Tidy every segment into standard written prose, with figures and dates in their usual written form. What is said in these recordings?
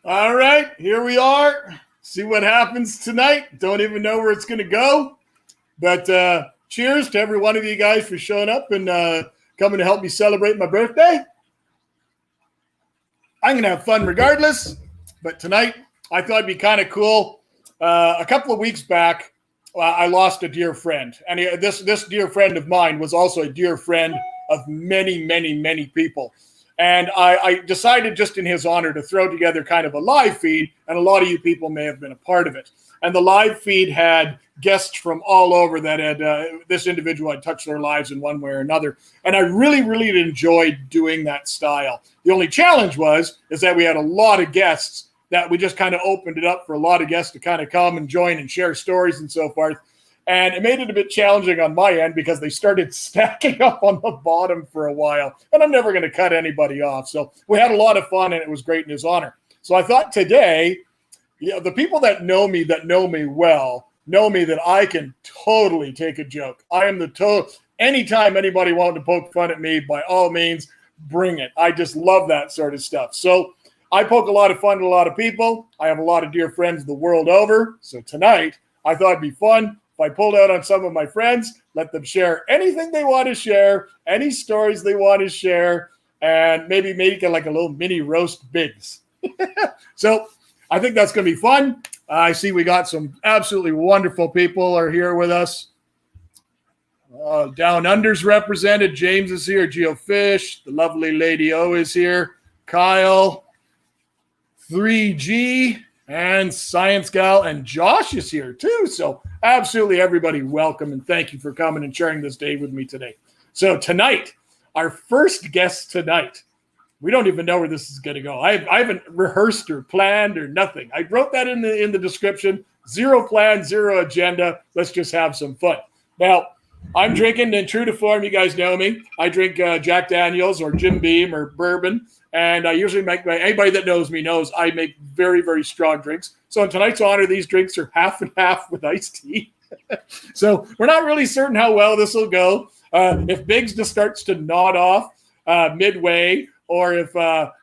All right, here we are. See what happens tonight. Don't even know where it's going to go. But cheers to every one of you guys for showing up and coming to help me celebrate my birthday. I'm going to have fun regardless. But tonight, I thought it'd be kind of cool. A couple of weeks back, I lost a dear friend. And this dear friend of mine was also a dear friend of many, many, many people. And I decided just in his honor to throw together kind of a live feed, and a lot of you people may have been a part of it. And the live feed had guests from all over that had this individual had touched their lives in one way or another. And I really, really enjoyed doing that style. The only challenge is that we had a lot of guests that we just kind of opened it up for a lot of guests to kind of come and join and share stories and so forth. And it made it a bit challenging on my end because they started stacking up on the bottom for a while. And I'm never going to cut anybody off. So we had a lot of fun, and it was great in his honor. So I thought today, the people that know me well, know me that I can totally take a joke. I am anytime anybody wanted to poke fun at me, by all means, bring it. I just love that sort of stuff. So I poke a lot of fun at a lot of people. I have a lot of dear friends the world over. So tonight, I thought it'd be fun if I pulled out on some of my friends, let them share anything they want to share, any stories they want to share, and maybe make it like a little mini roast Biggs. So I think that's going to be fun. I see we got some absolutely wonderful people are here with us. Down Under's represented. James is here. Geo Fish. The lovely Lady O is here. Kyle. 3G. And Science Gal and Josh is here too. So absolutely everybody welcome, and thank you for coming and sharing this day with me today. So tonight, our first guest tonight, we don't even know where this is going to go. I haven't rehearsed or planned or nothing. I wrote that in the description. Zero plan, zero agenda. Let's just have some fun. Now, I'm drinking, and true to form, you guys know me. I drink Jack Daniels or Jim Beam or bourbon. And I usually anybody that knows me knows I make very, very strong drinks. So in tonight's honor, these drinks are half and half with iced tea. So we're not really certain how well this will go. If Biggs just starts to nod off midway, or if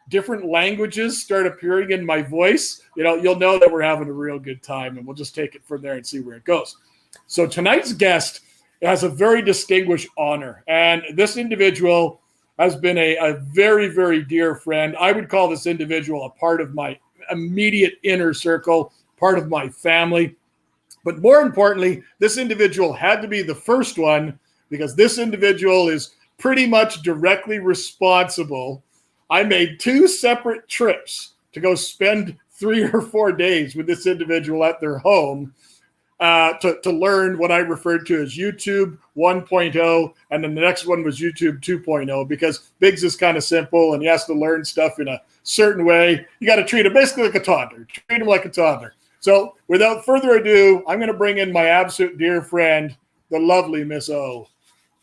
different languages start appearing in my voice, you'll know that we're having a real good time, and we'll just take it from there and see where it goes. So tonight's guest has a very distinguished honor, and this individual has been a very, very dear friend. I would call this individual a part of my immediate inner circle, part of my family. But more importantly, this individual had to be the first one because this individual is pretty much directly responsible. I made 2 separate trips to go spend 3 or 4 days with this individual at their home to learn what I referred to as YouTube 1.0, and then the next one was YouTube 2.0, because Biggs is kind of simple and he has to learn stuff in a certain way. You got to treat him basically like a toddler. Treat him like a toddler. So without further ado, I'm going to bring in my absolute dear friend, the lovely Miss O.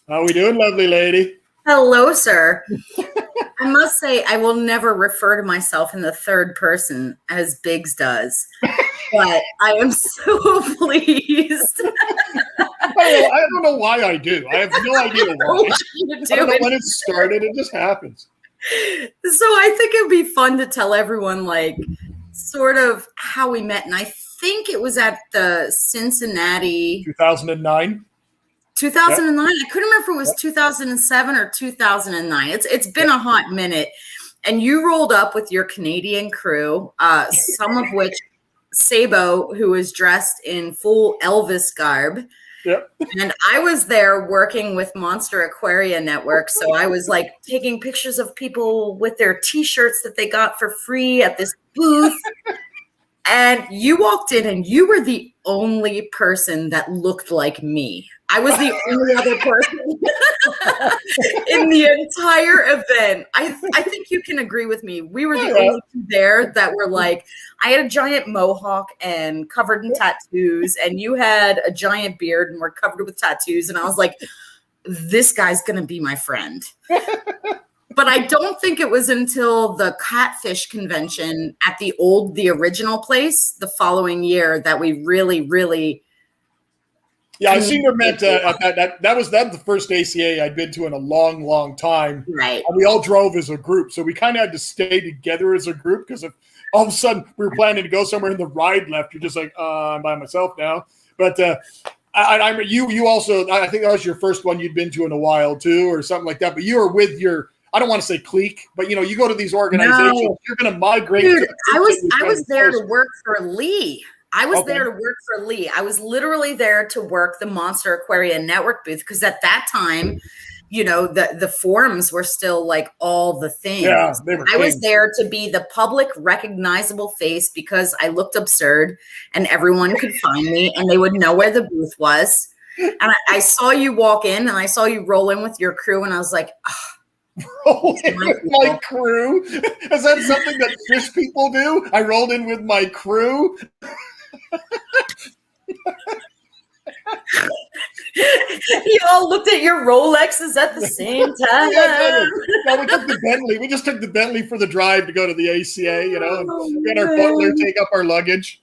How we doing, lovely lady? Hello, sir. I must say, I will never refer to myself in the third person as Biggs does, but I am so pleased. I don't know why I do. I have no idea why. I don't know when it started. It just happens. So I think it'd be fun to tell everyone, sort of how we met. And I think it was at the Cincinnati. 2009. 2009. Yep. I couldn't remember if it was 2007 or 2009. It's been a hot minute. And you rolled up with your Canadian crew, some of which Sabo, who was dressed in full Elvis garb. Yep. And I was there working with Monster Aquaria Network. So I was taking pictures of people with their T-shirts that they got for free at this booth. And you walked in and you were the only person that looked like me. I was the only other person in the entire event. I think you can agree with me. We were the only two there that were I had a giant mohawk and covered in tattoos, and you had a giant beard and were covered with tattoos. And I was like, this guy's going to be my friend. But I don't think it was until the Catfish convention at the original place the following year that we really, really Yeah, I senior met that was the first ACA I'd been to in a long, long time. Right. And we all drove as a group, so we kind of had to stay together as a group because if all of a sudden we were planning to go somewhere and the ride left, you're just like, I'm by myself now. But you also, I think that was your first one you'd been to in a while too, or something like that. But you were with your, I don't want to say clique, but you go to these organizations, you're going to migrate. Dude, I was there to work for Lee. I was there to work for Lee. I was literally there to work the Monster Aquaria Network booth because at that time, the forums were still like all the things. Yeah, they were. I was there to be the public recognizable face because I looked absurd and everyone could find me and they would know where the booth was. And I saw you walk in and I saw you roll in with your crew and I was like, roll in with my crew? Is that something that fish people do? I rolled in with my crew. You all looked at your Rolexes at the same time. No, we took the Bentley. We just took the Bentley for the drive to go to the ACA, and we had our butler take up our luggage.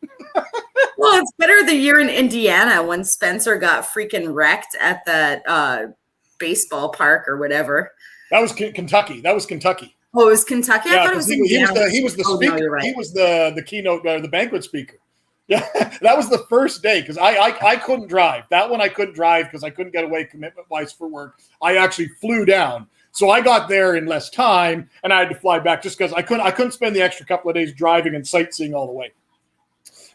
Well, it's better the year in Indiana when Spencer got freaking wrecked at that baseball park or whatever. That was Kentucky. Oh, it was Kentucky? I thought it was Indiana. He was the speaker. No, right. He was the keynote, the banquet speaker. Yeah, that was the first day because I couldn't drive. That one I couldn't drive because I couldn't get away commitment-wise for work. I actually flew down. So I got there in less time and I had to fly back just because I couldn't spend the extra couple of days driving and sightseeing all the way.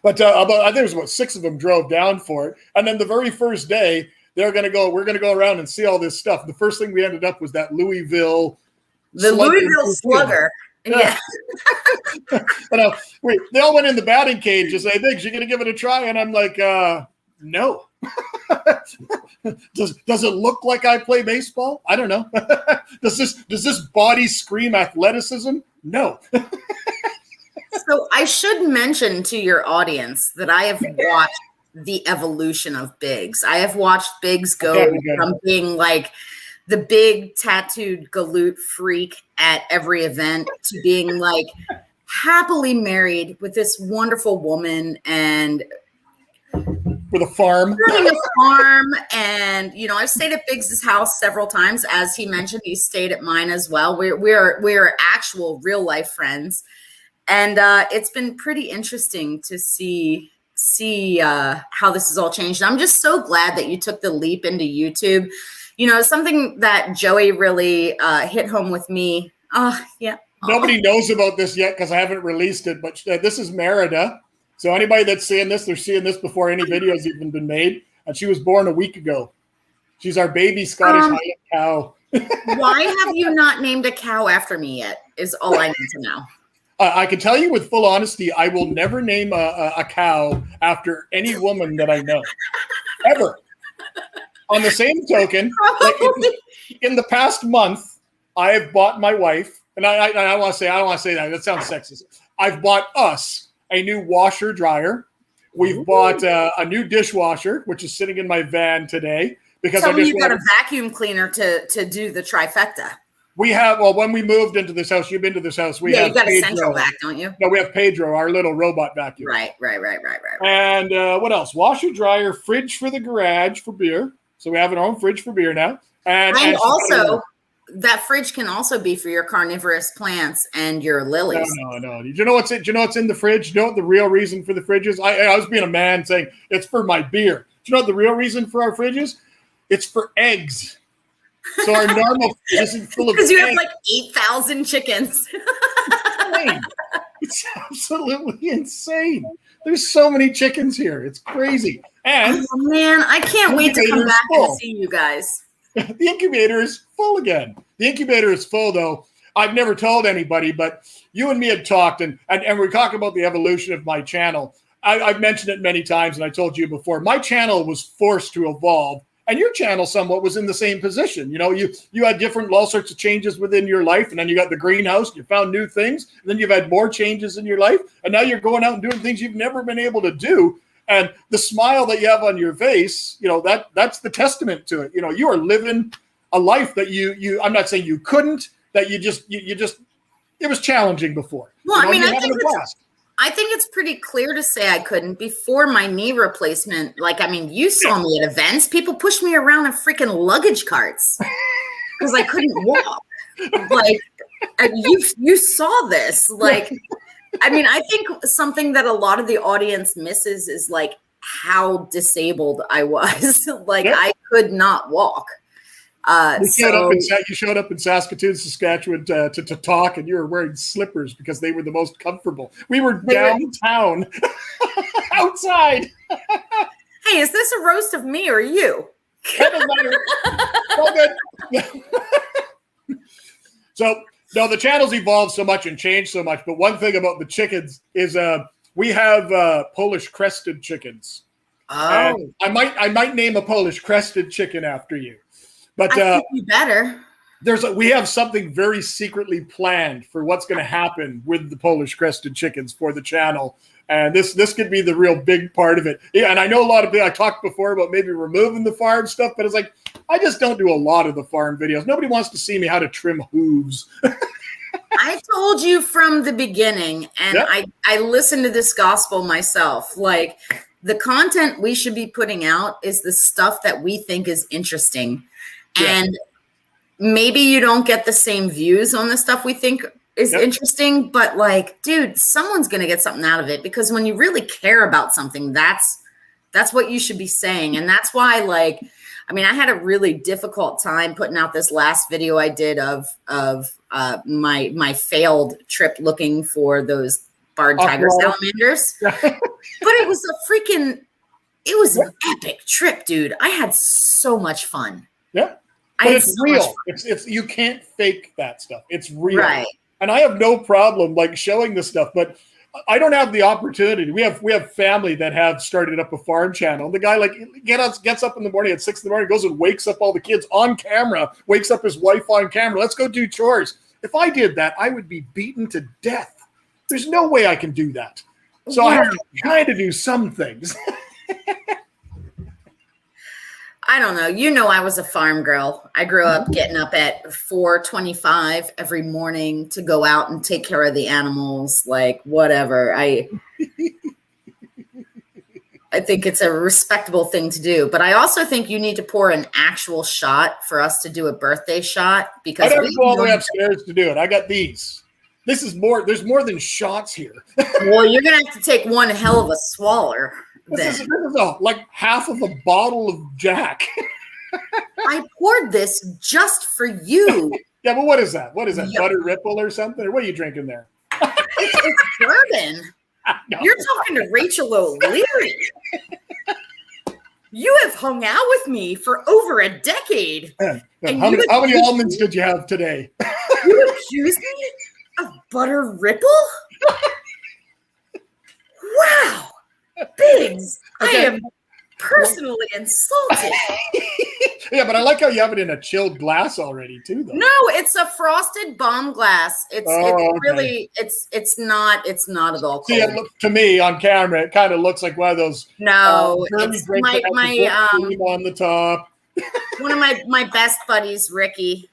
But I think there was about 6 of them drove down for it. And then the very first day, we're going to go around and see all this stuff. The first thing we ended up was that Louisville. The Louisville Slugger. Yeah. But they all went in the batting cage and say, Biggs, you going to give it a try? And I'm like, no. Does it look like I play baseball? I don't know. Does this body scream athleticism? No. So I should mention to your audience that I have watched the evolution of Biggs. I have watched Biggs go from being like the big tattooed galoot freak at every event to being like happily married with this wonderful woman and with a farm. Running a farm. And, I've stayed at Biggs's house several times. As he mentioned, he stayed at mine as well. We're actual real life friends. And it's been pretty interesting to see how this has all changed. I'm just so glad that you took the leap into YouTube. Something that Joey really hit home with me. Yeah. Nobody knows about this yet because I haven't released it, but this is Merida. So anybody that's seeing this, they're seeing this before any videos even been made. And she was born a week ago. She's our baby Scottish Highland cow. Why have you not named a cow after me yet is all I need to know. I can tell you with full honesty, I will never name a cow after any woman that I know, ever. On the same token, in the past month, I have bought my wife, and I don't want to say that. That sounds sexist. I've bought us a new washer dryer. We've bought a new dishwasher, which is sitting in my van today because Tell me you got a vacuum cleaner to do the trifecta. We have, when we moved into this house, you've been to this house. We have you got Pedro. A central vac, don't you? No, we have Pedro, our little robot vacuum. Right. And what else? Washer, dryer, fridge for the garage for beer. So we have our own fridge for beer now. And also, that fridge can also be for your carnivorous plants and your lilies. No. Do you know what's in the fridge? Do you know what the real reason for the fridge is? I was being a man saying it's for my beer. Do you know what the real reason for our fridge is? It's for eggs. So our normal fridge is full of eggs. Because you have like 8,000 chickens. It's absolutely insane. There's so many chickens here. It's crazy. And oh, man, I can't wait to come back and see you guys. The incubator is full again. The incubator is full, though. I've never told anybody, but you and me had talked, and we're talking about the evolution of my channel. I've mentioned it many times, and I told you before. My channel was forced to evolve. And your channel somewhat was in the same position. You had all sorts of changes within your life, and then you got the greenhouse, you found new things, and then you've had more changes in your life, and now you're going out and doing things you've never been able to do. And the smile that you have on your face, that's the testament to it. You are living a life that you I'm not saying you couldn't, that you just it was challenging before. Well, I mean, I I think it's pretty clear to say I couldn't before my knee replacement. Like, I mean, you saw me at events. People pushed me around in freaking luggage carts because I couldn't walk. Like, you saw this. Like, I mean, I think something that a lot of the audience misses is like how disabled I was. Like, I could not walk. You showed up in Saskatoon, Saskatchewan to talk, and you were wearing slippers because they were the most comfortable. We were downtown, outside. Hey, is this a roast of me or you? That doesn't matter. So, no, the channel's evolved so much and changed so much. But one thing about the chickens is we have Polish crested chickens. Oh, and I might name a Polish crested chicken after you. But I think you better. We have something very secretly planned for what's going to happen with the Polish crested chickens for the channel, and this could be the real big part of it. Yeah, and I know a lot of people. I talked before about maybe removing the farm stuff, but it's like I just don't do a lot of the farm videos. Nobody wants to see me how to trim hooves. I told you from the beginning, and I listened to this gospel myself. Like, the content we should be putting out is the stuff that we think is interesting. And maybe you don't get the same views on the stuff we think is interesting, but like, dude, someone's going to get something out of it, because when you really care about something, that's what you should be saying. And that's why, like, I mean, I had a really difficult time putting out this last video I did of my failed trip looking for those barred tiger salamanders. But it was an epic trip, dude. I had so much fun. Yeah. But it's real. It's you can't fake that stuff. It's real. Right. And I have no problem like showing this stuff, but I don't have the opportunity. We have family that have started up a farm channel. The guy like gets up in the morning at 6 a.m, goes and wakes up all the kids on camera, wakes up his wife on camera. Let's go do chores. If I did that, I would be beaten to death. There's no way I can do that. So I have to try to do some things. I don't know. You know, I was a farm girl. I grew up getting up at 4:25 every morning to go out and take care of the animals, like whatever. I think it's a respectable thing to do, but I also think you need to pour an actual shot for us to do a birthday shot, because I don't go all the way upstairs to do it. I got these. This is more. There's more than shots here. Well, you're gonna have to take one hell of a swaller. This is like half of a bottle of Jack. I poured this just for you. Yeah, but what is that? What is that? Butter Ripple or something? Or what are you drinking there? It's bourbon. No. You're talking to Rachel O'Leary. You have hung out with me for over a decade. How many almonds did you have today? You accused me of Butter Ripple? Wow. Biggs, okay. I am personally insulted. Yeah, but I like how you have it in a chilled glass already too, though. No, it's a frosted bomb glass. It's really it's not at all cold. See, to me on camera, it kind of looks like one of those. No, it's my on the top. One of my best buddies, Ricky.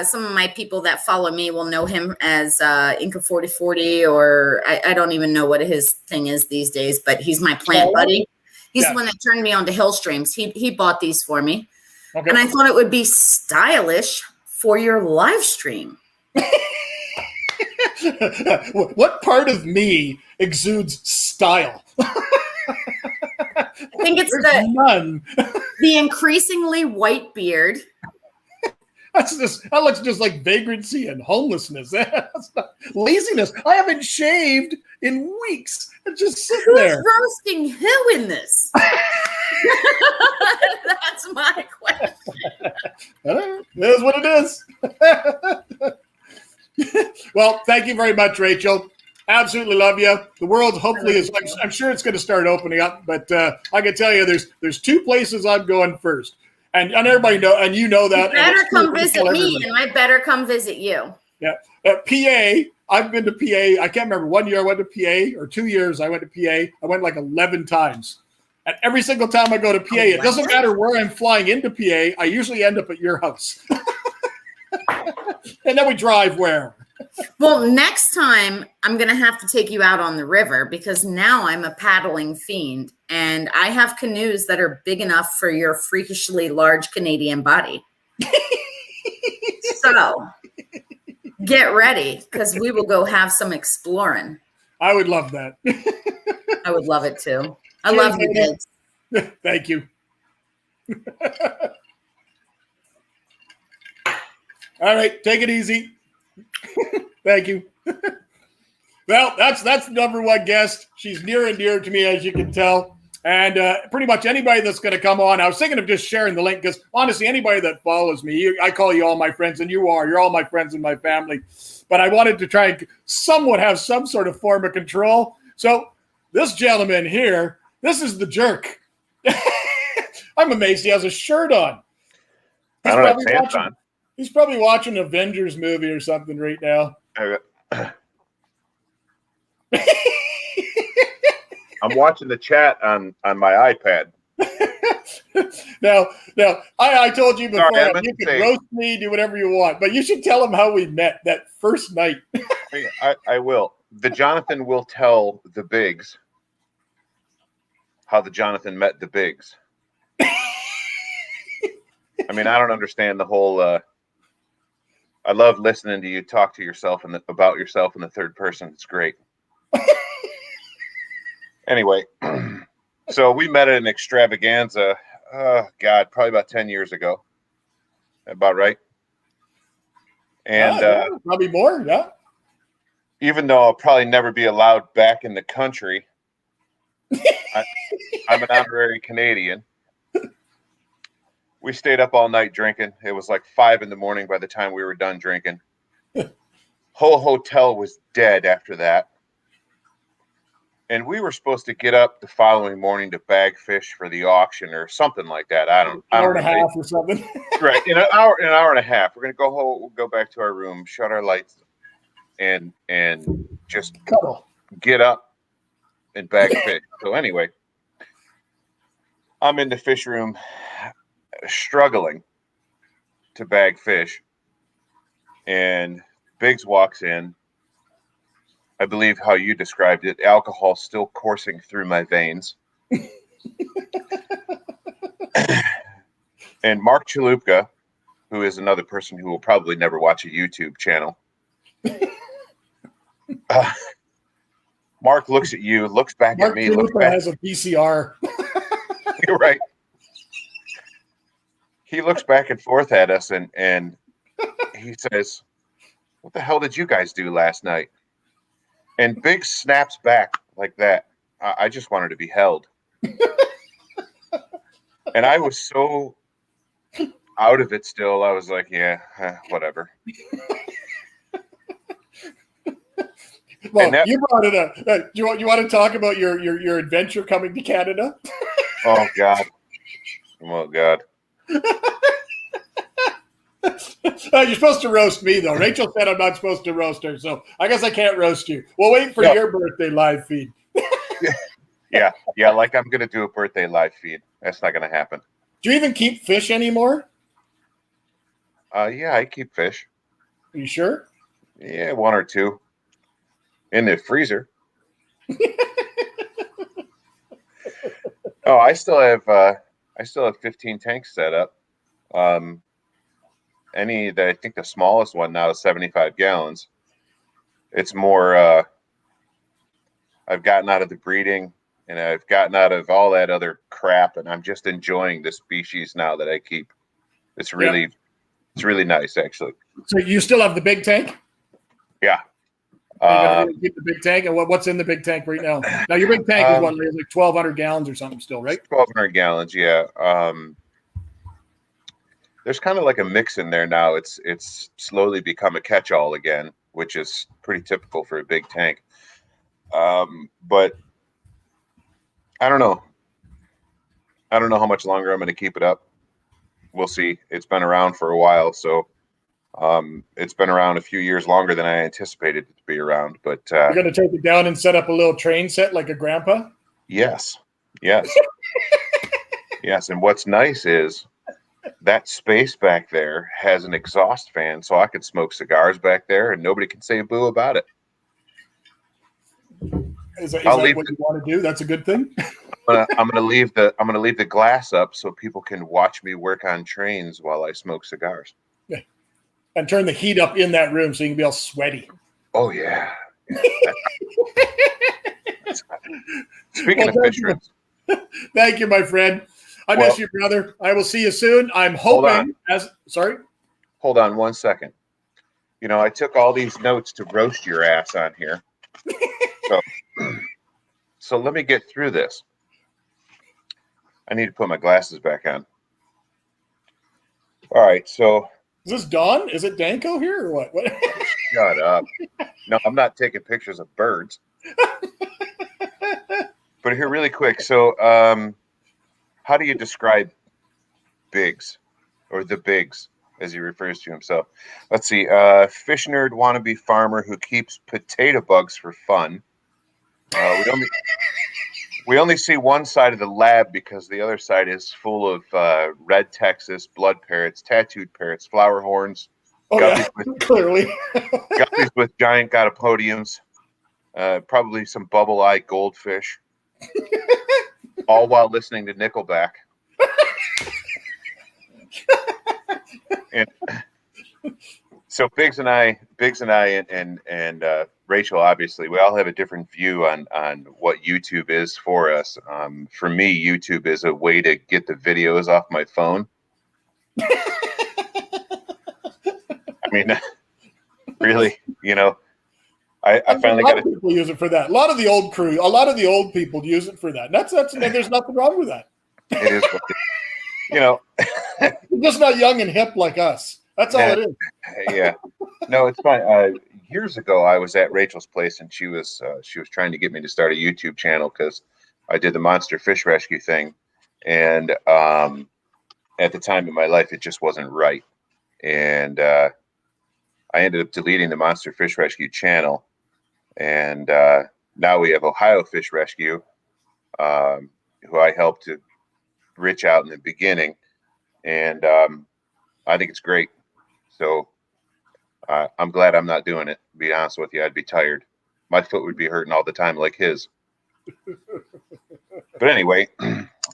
Some of my people that follow me will know him as Inca 4040, or I don't even know what his thing is these days, but he's my plant buddy. He's the one that turned me on to Hill Streams. He bought these for me. Okay. And I thought it would be stylish for your live stream. What part of me exudes style? I think it's the increasingly white beard. That looks just like vagrancy and homelessness. That's not laziness. I haven't shaved in weeks. It's just sitting there. Who's roasting who in this? That's my question. It is what it is. Well, thank you very much, Rachel. Absolutely love you. The world hopefully is. I'm sure it's going to start opening up, but I can tell you, there's two places I'm going first. And everybody know, and you know that. You better come visit me, and I better come visit you. Yeah. PA, I've been to PA. I can't remember. 1 year I went to PA, or 2 years I went to PA. I went like 11 times. And every single time I go to PA, it doesn't matter where I'm flying into PA, I usually end up at your house. And then we drive where? Well, next time I'm going to have to take you out on the river because now I'm a paddling fiend and I have canoes that are big enough for your freakishly large Canadian body. So get ready because we will go have some exploring. I would love that. I would love it too. I love you, Biggs. Thank you. All right, take it easy. Thank you. Well, that's number one guest. She's near and dear to me, as you can tell. And pretty much anybody that's going to come on, I was thinking of just sharing the link because honestly, anybody that follows me, I call you all my friends, and you're all my friends in my family. But I wanted to try and somewhat have some sort of form of control. So this gentleman here, this is the jerk. I'm amazed he has a shirt on. I don't have pants on. He's probably watching an Avengers movie or something right now. I'm watching the chat on my iPad. Now, I told you before, Sorry, you can roast me, do whatever you want, but you should tell him how we met that first night. I will. The Jonathan will tell the Biggs how the Jonathan met the Biggs. I mean, I don't understand the whole. I love listening to you talk to yourself and about yourself in the third person. It's great. Anyway, so we met at an extravaganza. God, probably about 10 years ago. About right. And probably more. Yeah. Even though I'll probably never be allowed back in the country, I'm an honorary Canadian. We stayed up all night drinking. It was like 5 a.m. by the time we were done drinking. Whole hotel was dead after that. And we were supposed to get up the following morning to bag fish for the auction or something like that. I don't hour and a half or something. Right. In an hour and a half. We're gonna go home, we'll go back to our room, shut our lights, and just cuddle. Get up and bag fish. So anyway, I'm in the fish room struggling to bag fish, and Biggs walks in. I believe how you described it, alcohol still coursing through my veins. And Mark Chalupka, who is another person who will probably never watch a YouTube channel. Mark looks at you, looks back at me. Mark Chalupka has a VCR. You're right. He looks back and forth at us and he says, "What the hell did you guys do last night?" And Biggs snaps back like that. I just wanted to be held. And I was so out of it still. I was like, yeah, whatever. Well, you brought it up. You want to talk about your adventure coming to Canada? Oh, God. Oh, God. You're supposed to roast me, though. Rachel said I'm not supposed to roast her, so I guess I can't roast you. We'll wait for your birthday live feed. Yeah, like I'm going to do a birthday live feed. That's not going to happen. Do you even keep fish anymore? Yeah, I keep fish. Are you sure? Yeah, 1 or 2 in the freezer. Oh, I still have 15 tanks set up. I think the smallest one now is 75 gallons. It's more, I've gotten out of the breeding and I've gotten out of all that other crap, and I'm just enjoying the species now that I keep. It's really nice, actually. So you still have the big tank? Yeah. Keep the big tank, and what's in the big tank right now? Now your big tank is like 1,200 gallons or something still, right? 1,200 gallons, yeah. There's kind of like a mix in there now. It's slowly become a catch-all again, which is pretty typical for a big tank. But I don't know. I don't know how much longer I'm going to keep it up. We'll see. It's been around for a while, so it's been around a few years longer than I anticipated it to be around. But you're going to take it down and set up a little train set like a grandpa? Yes. Yes. And what's nice is that space back there has an exhaust fan, so I could smoke cigars back there, and nobody can say a boo about it. Is that I'll what leave you want to do? That's a good thing. I'm gonna leave the glass up so people can watch me work on trains while I smoke cigars. And turn the heat up in that room so you can be all sweaty. Oh yeah. Speaking of fish ribs. Thank you, my friend. I miss you, brother. I will see you soon. I'm hoping Hold on 1 second. I took all these notes to roast your ass on here. So let me get through this. I need to put my glasses back on. All right, so is this Don? Is it Danko here or what? Shut up. No, I'm not taking pictures of birds. But here, really quick. So, how do you describe Biggs, or the Biggs, as he refers to himself? Let's see. Fish nerd wannabe farmer who keeps potato bugs for fun. We only see one side of the lab because the other side is full of red Texas, blood parrots, tattooed parrots, flower horns. Clearly. Guppies with giant gotopodiums, probably some bubble-eye goldfish, all while listening to Nickelback. And so Biggs and I and Rachel, obviously, we all have a different view on what YouTube is for us. For me, YouTube is a way to get the videos off my phone. I mean, really, I finally got people use it for that. A lot of the old crew, a lot of the old people use it for that. And that's there's nothing wrong with that. It is, You're just not young and hip like us. That's all it is. Yeah. No, it's fine. Years ago, I was at Rachel's place, and she was trying to get me to start a YouTube channel because I did the Monster Fish Rescue thing, and at the time in my life, it just wasn't right, and I ended up deleting the Monster Fish Rescue channel, and now we have Ohio Fish Rescue, who I helped to reach out in the beginning, and I think it's great. So I'm glad I'm not doing it. To be honest with you, I'd be tired. My foot would be hurting all the time like his. But anyway,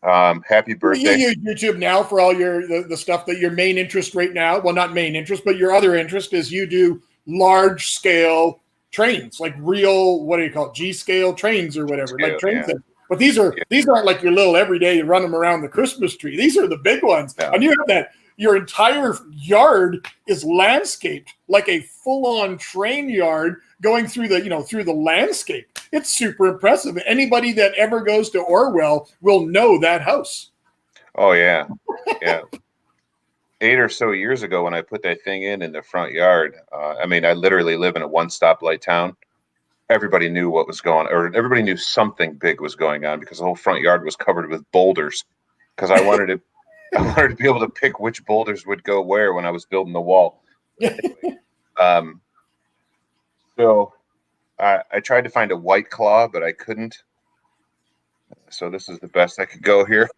happy birthday. You use YouTube now for all the stuff that your main interest right now. Well, not main interest, but your other interest is you do large scale trains, like real, what do you call it, G-scale trains or whatever, like trains. Yeah. But these aren't like your little everyday, you run them around the Christmas tree. These are the big ones. Yeah. And you have that. Your entire yard is landscaped like a full-on train yard going through the landscape. It's super impressive. Anybody that ever goes to Orwell will know that house. Oh yeah, yeah. 8 or so years ago, when I put that thing in the front yard, I literally live in a one stoplight town. Everybody knew what was going on, or everybody knew something big was going on because the whole front yard was covered with boulders. Because I wanted to. I wanted to be able to pick which boulders would go where when I was building the wall. Anyway, so I tried to find a White Claw, but I couldn't. So this is the best I could go here.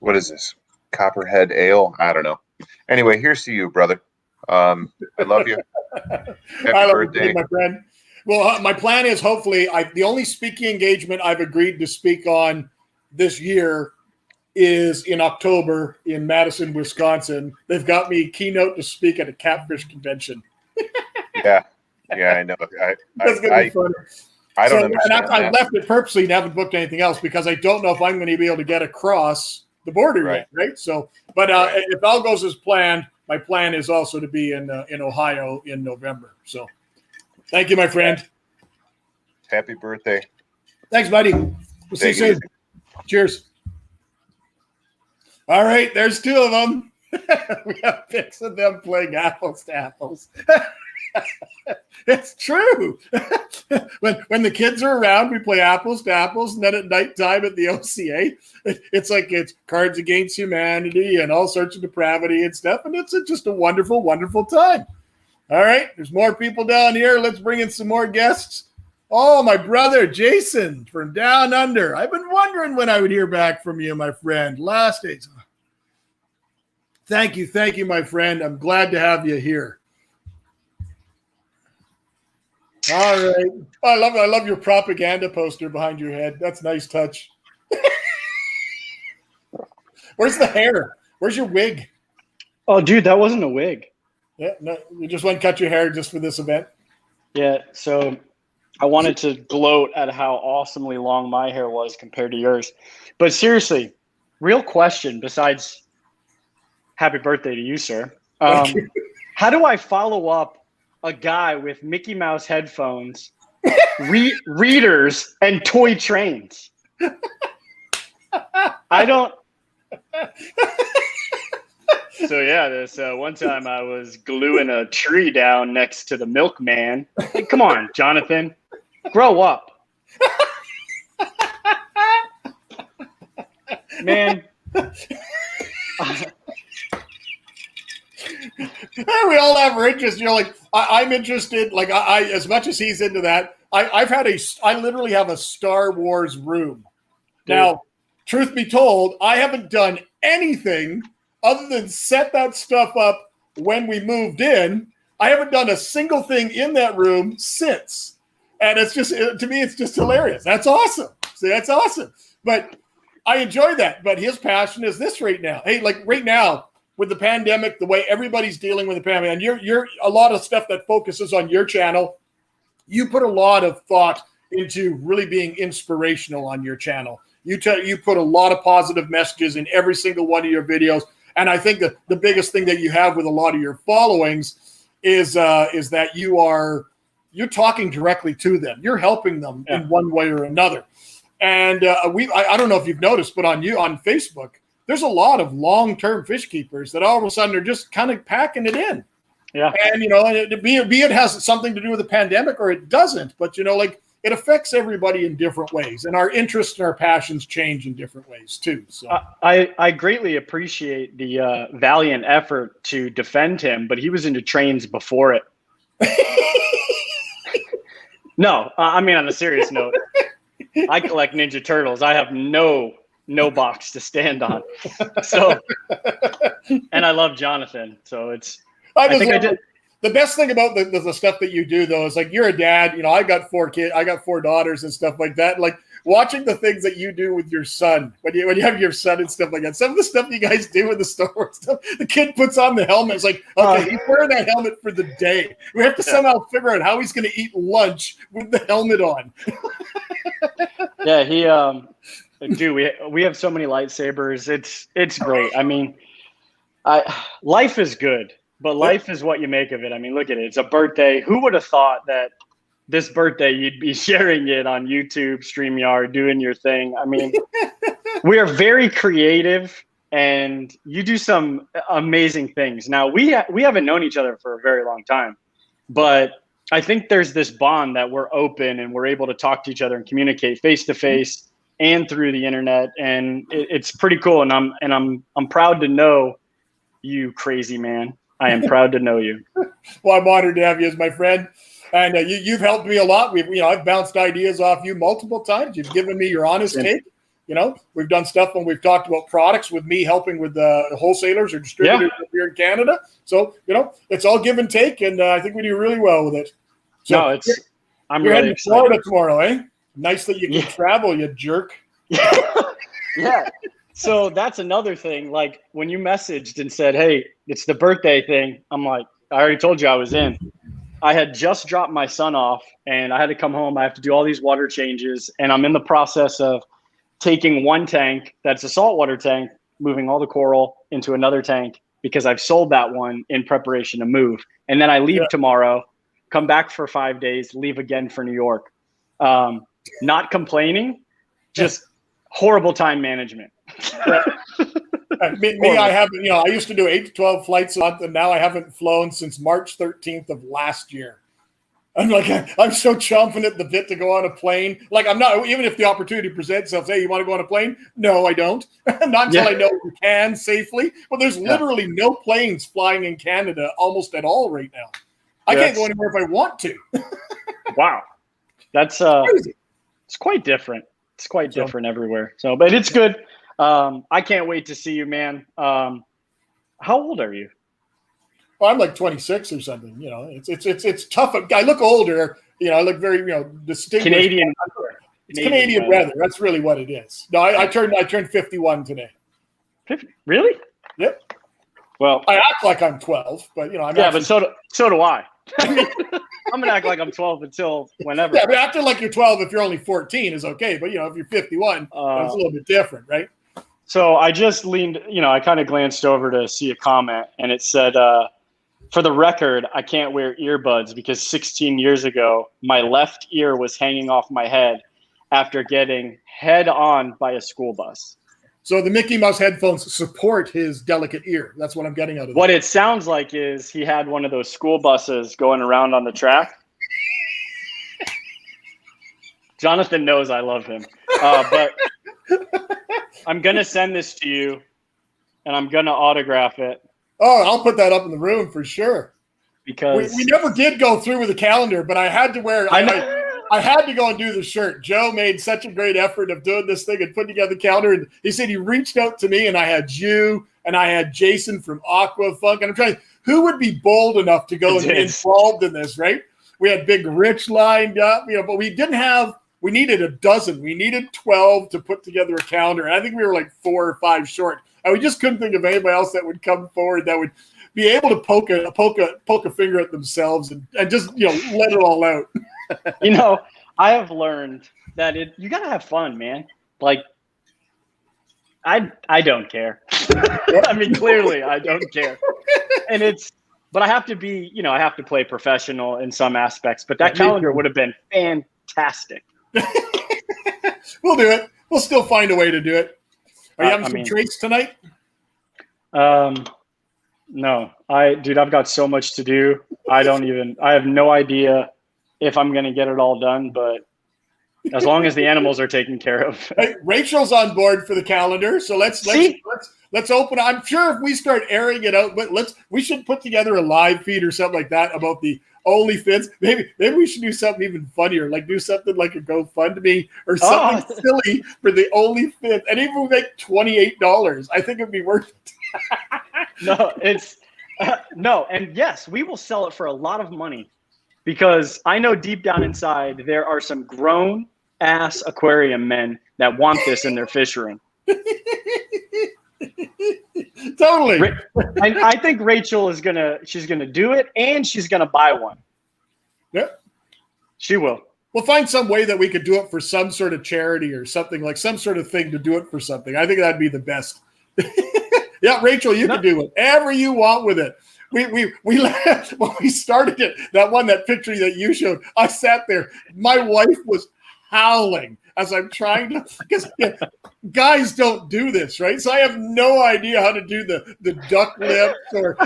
What is this? Copperhead Ale? I don't know. Anyway, here's to you, brother. I love you. Happy birthday, my friend. Well, my plan is hopefully the only speaking engagement I've agreed to speak on this year is in October in Madison, Wisconsin. They've got me keynote to speak at a catfish convention. Yeah, I know. That's going to be fun. I don't understand. And I left it purposely and haven't booked anything else because I don't know if I'm going to be able to get across the border yet, right? So, but if all goes as planned, my plan is also to be in Ohio in November. So, thank you, my friend. Happy birthday. Thanks, buddy. We'll see you soon. Cheers. All right, there's two of them. We have pics of them playing apples to apples. It's true. when the kids are around, we play apples to apples, and then at nighttime at the OCA, it's Cards Against Humanity and all sorts of depravity and stuff, and it's just a wonderful, wonderful time. All right, there's more people down here. Let's bring in some more guests. Oh, my brother, Jason from Down Under. I've been wondering when I would hear back from you, my friend. Last days. Thank you, my friend. I'm glad to have you here. All right. I love your propaganda poster behind your head. That's a nice touch. Where's the hair? Where's your wig? Oh, dude, that wasn't a wig. Yeah, no, you just went and cut your hair just for this event. Yeah, so I wanted to gloat at how awesomely long my hair was compared to yours. But seriously, real question besides happy birthday to you, sir. Thank you. How do I follow up a guy with Mickey Mouse headphones, readers, and toy trains? I don't. So yeah, this one time I was gluing a tree down next to the milkman. Like, come on, Jonathan, grow up, man. We all have our interest. You know, like I'm interested. Like I as much as he's into that. I literally have a Star Wars room. Dude. Now, truth be told, I haven't done anything other than set that stuff up when we moved in. I haven't done a single thing in that room since. And it's just, to me, it's just hilarious. That's awesome. See, that's awesome. But I enjoy that. But his passion is this right now. Hey, like right now with the pandemic, the way everybody's dealing with the pandemic, and you're a lot of stuff that focuses on your channel. You put a lot of thought into really being inspirational on your channel. You put a lot of positive messages in every single one of your videos. And I think that the biggest thing that you have with a lot of your followings is that you're talking directly to them. You're helping them in one way or another. And I don't know if you've noticed, but on Facebook, there's a lot of long-term fish keepers that all of a sudden are just kind of packing it in. Yeah. And, you know, be it has something to do with the pandemic or it doesn't, but, you know, like, it affects everybody in different ways, and our interests and our passions change in different ways too. So I greatly appreciate the valiant effort to defend him, but he was into trains before it. No, I mean, on a serious note, I collect Ninja Turtles. I have no box to stand on. So, and I love Jonathan. So it's. I think I did. The best thing about the stuff that you do, though, is like you're a dad. You know, I got 4 kids. I got 4 daughters and stuff like that. Like watching the things that you do with your son when you have your son and stuff like that. Some of the stuff you guys do with the Star Wars stuff. The kid puts on the helmet. It's like, okay, he's wearing that helmet for the day. We have to somehow figure out how he's going to eat lunch with the helmet on. Yeah, dude, we have so many lightsabers. It's great. I mean, life is good. But life is what you make of it. I mean, look at it. It's a birthday. Who would have thought that this birthday you'd be sharing it on YouTube, StreamYard, doing your thing? I mean, we are very creative, and you do some amazing things. Now, we haven't known each other for a very long time, but I think there's this bond that we're open and we're able to talk to each other and communicate face to face and through the internet, and it's pretty cool. And I'm proud to know you, crazy man. I am proud to know you. Well, I'm honored to have you as my friend, and you've helped me a lot. I've bounced ideas off you multiple times. You've given me your honest take. You know, we've done stuff when we've talked about products with me helping with wholesalers or distributors here in Canada. So, you know, it's all give and take, and I think we do really well with it. So no, I'm you're really heading to excited. Florida tomorrow, eh? Nice that you can travel, you jerk. Yeah. So that's another thing. Like when you messaged and said, hey, it's the birthday thing, I'm like, I already told you I was in. I had just dropped my son off and I had to come home. I have to do all these water changes. And I'm in the process of taking one tank that's a saltwater tank, moving all the coral into another tank because I've sold that one in preparation to move. And then I leave tomorrow, come back for 5 days, leave again for New York. Not complaining, just horrible time management. Me, I haven't. I used to do 8 to 12 flights a month, and now I haven't flown since March 13th of last year. I'm like, I'm so chomping at the bit to go on a plane. Like, I'm not. Even if the opportunity presents itself, hey, you want to go on a plane? No, I don't. Not until I know we can safely. Well, there's literally no planes flying in Canada almost at all right now. I can't go anywhere if I want to. Wow, that's crazy. It's quite different. It's quite different everywhere. So, but it's good. I can't wait to see you, man. How old are you? Well, I'm like 26 or something. You know, it's tough. I look older. You know, I look very distinguished. Canadian. It's Canadian weather. That's really what it is. No, I turned 51 today. 50? Really? Yep. Well, I act like I'm 12, but I'm yeah, but so do I. I mean, I'm gonna act like I'm 12 until whenever. Yeah, but acting like you're 12 if you're only 14 is okay. But if you're 51, it's a little bit different, right? So I just leaned. I kind of glanced over to see a comment, and it said, "For the record, I can't wear earbuds because 16 years ago, my left ear was hanging off my head after getting head on by a school bus." So the Mickey Mouse headphones support his delicate ear. That's what I'm getting out of What it sounds like is he had one of those school buses going around on the track. Jonathan knows I love him. But I'm going to send this to you, and I'm going to autograph it. Oh, I'll put that up in the room for sure. Because we never did go through with the calendar, but I had to wear I had to go and do the shirt. Joe made such a great effort of doing this thing and putting together the calendar. And he said he reached out to me, and I had you and I had Jason from Aqua Funk. And I'm trying, who would be bold enough to go and be involved in this, right? We had Big Rich lined up, but we didn't have, we needed a dozen. We needed 12 to put together a calendar. And I think we were like 4 or 5 short. And we just couldn't think of anybody else that would come forward that would be able to poke a finger at themselves and just, let it all out. I have learned that you gotta have fun, man. Like, I don't care. I mean, clearly, I don't care. But I have to be, I have to play professional in some aspects. But that calendar would have been fantastic. We'll do it. We'll still find a way to do it. Are you having some treats tonight? No, I've got so much to do. I have no idea if I'm going to get it all done, but as long as the animals are taken care of. Hey, Rachel's on board for the calendar, so let's open. I'm sure if we start airing it out, but we should put together a live feed or something like that about the OnlyFans. Maybe we should do something even funnier, like do something like a GoFundMe or something silly for the OnlyFans, and even we make $28. I think it'd be worth it. No, and yes, we will sell it for a lot of money. Because I know deep down inside there are some grown-ass aquarium men that want this in their fish room. Totally. I think Rachel she's gonna do it, and she's gonna buy one. Yep. She will. We'll find some way that we could do it for some sort of charity or something, like some sort of thing to do it for something. I think that'd be the best. Yeah, Rachel, you can do whatever you want with it. We laughed when we started it. That picture that you showed, I sat there. My wife was howling as I'm trying to, because guys don't do this, right? So I have no idea how to do the duck lips or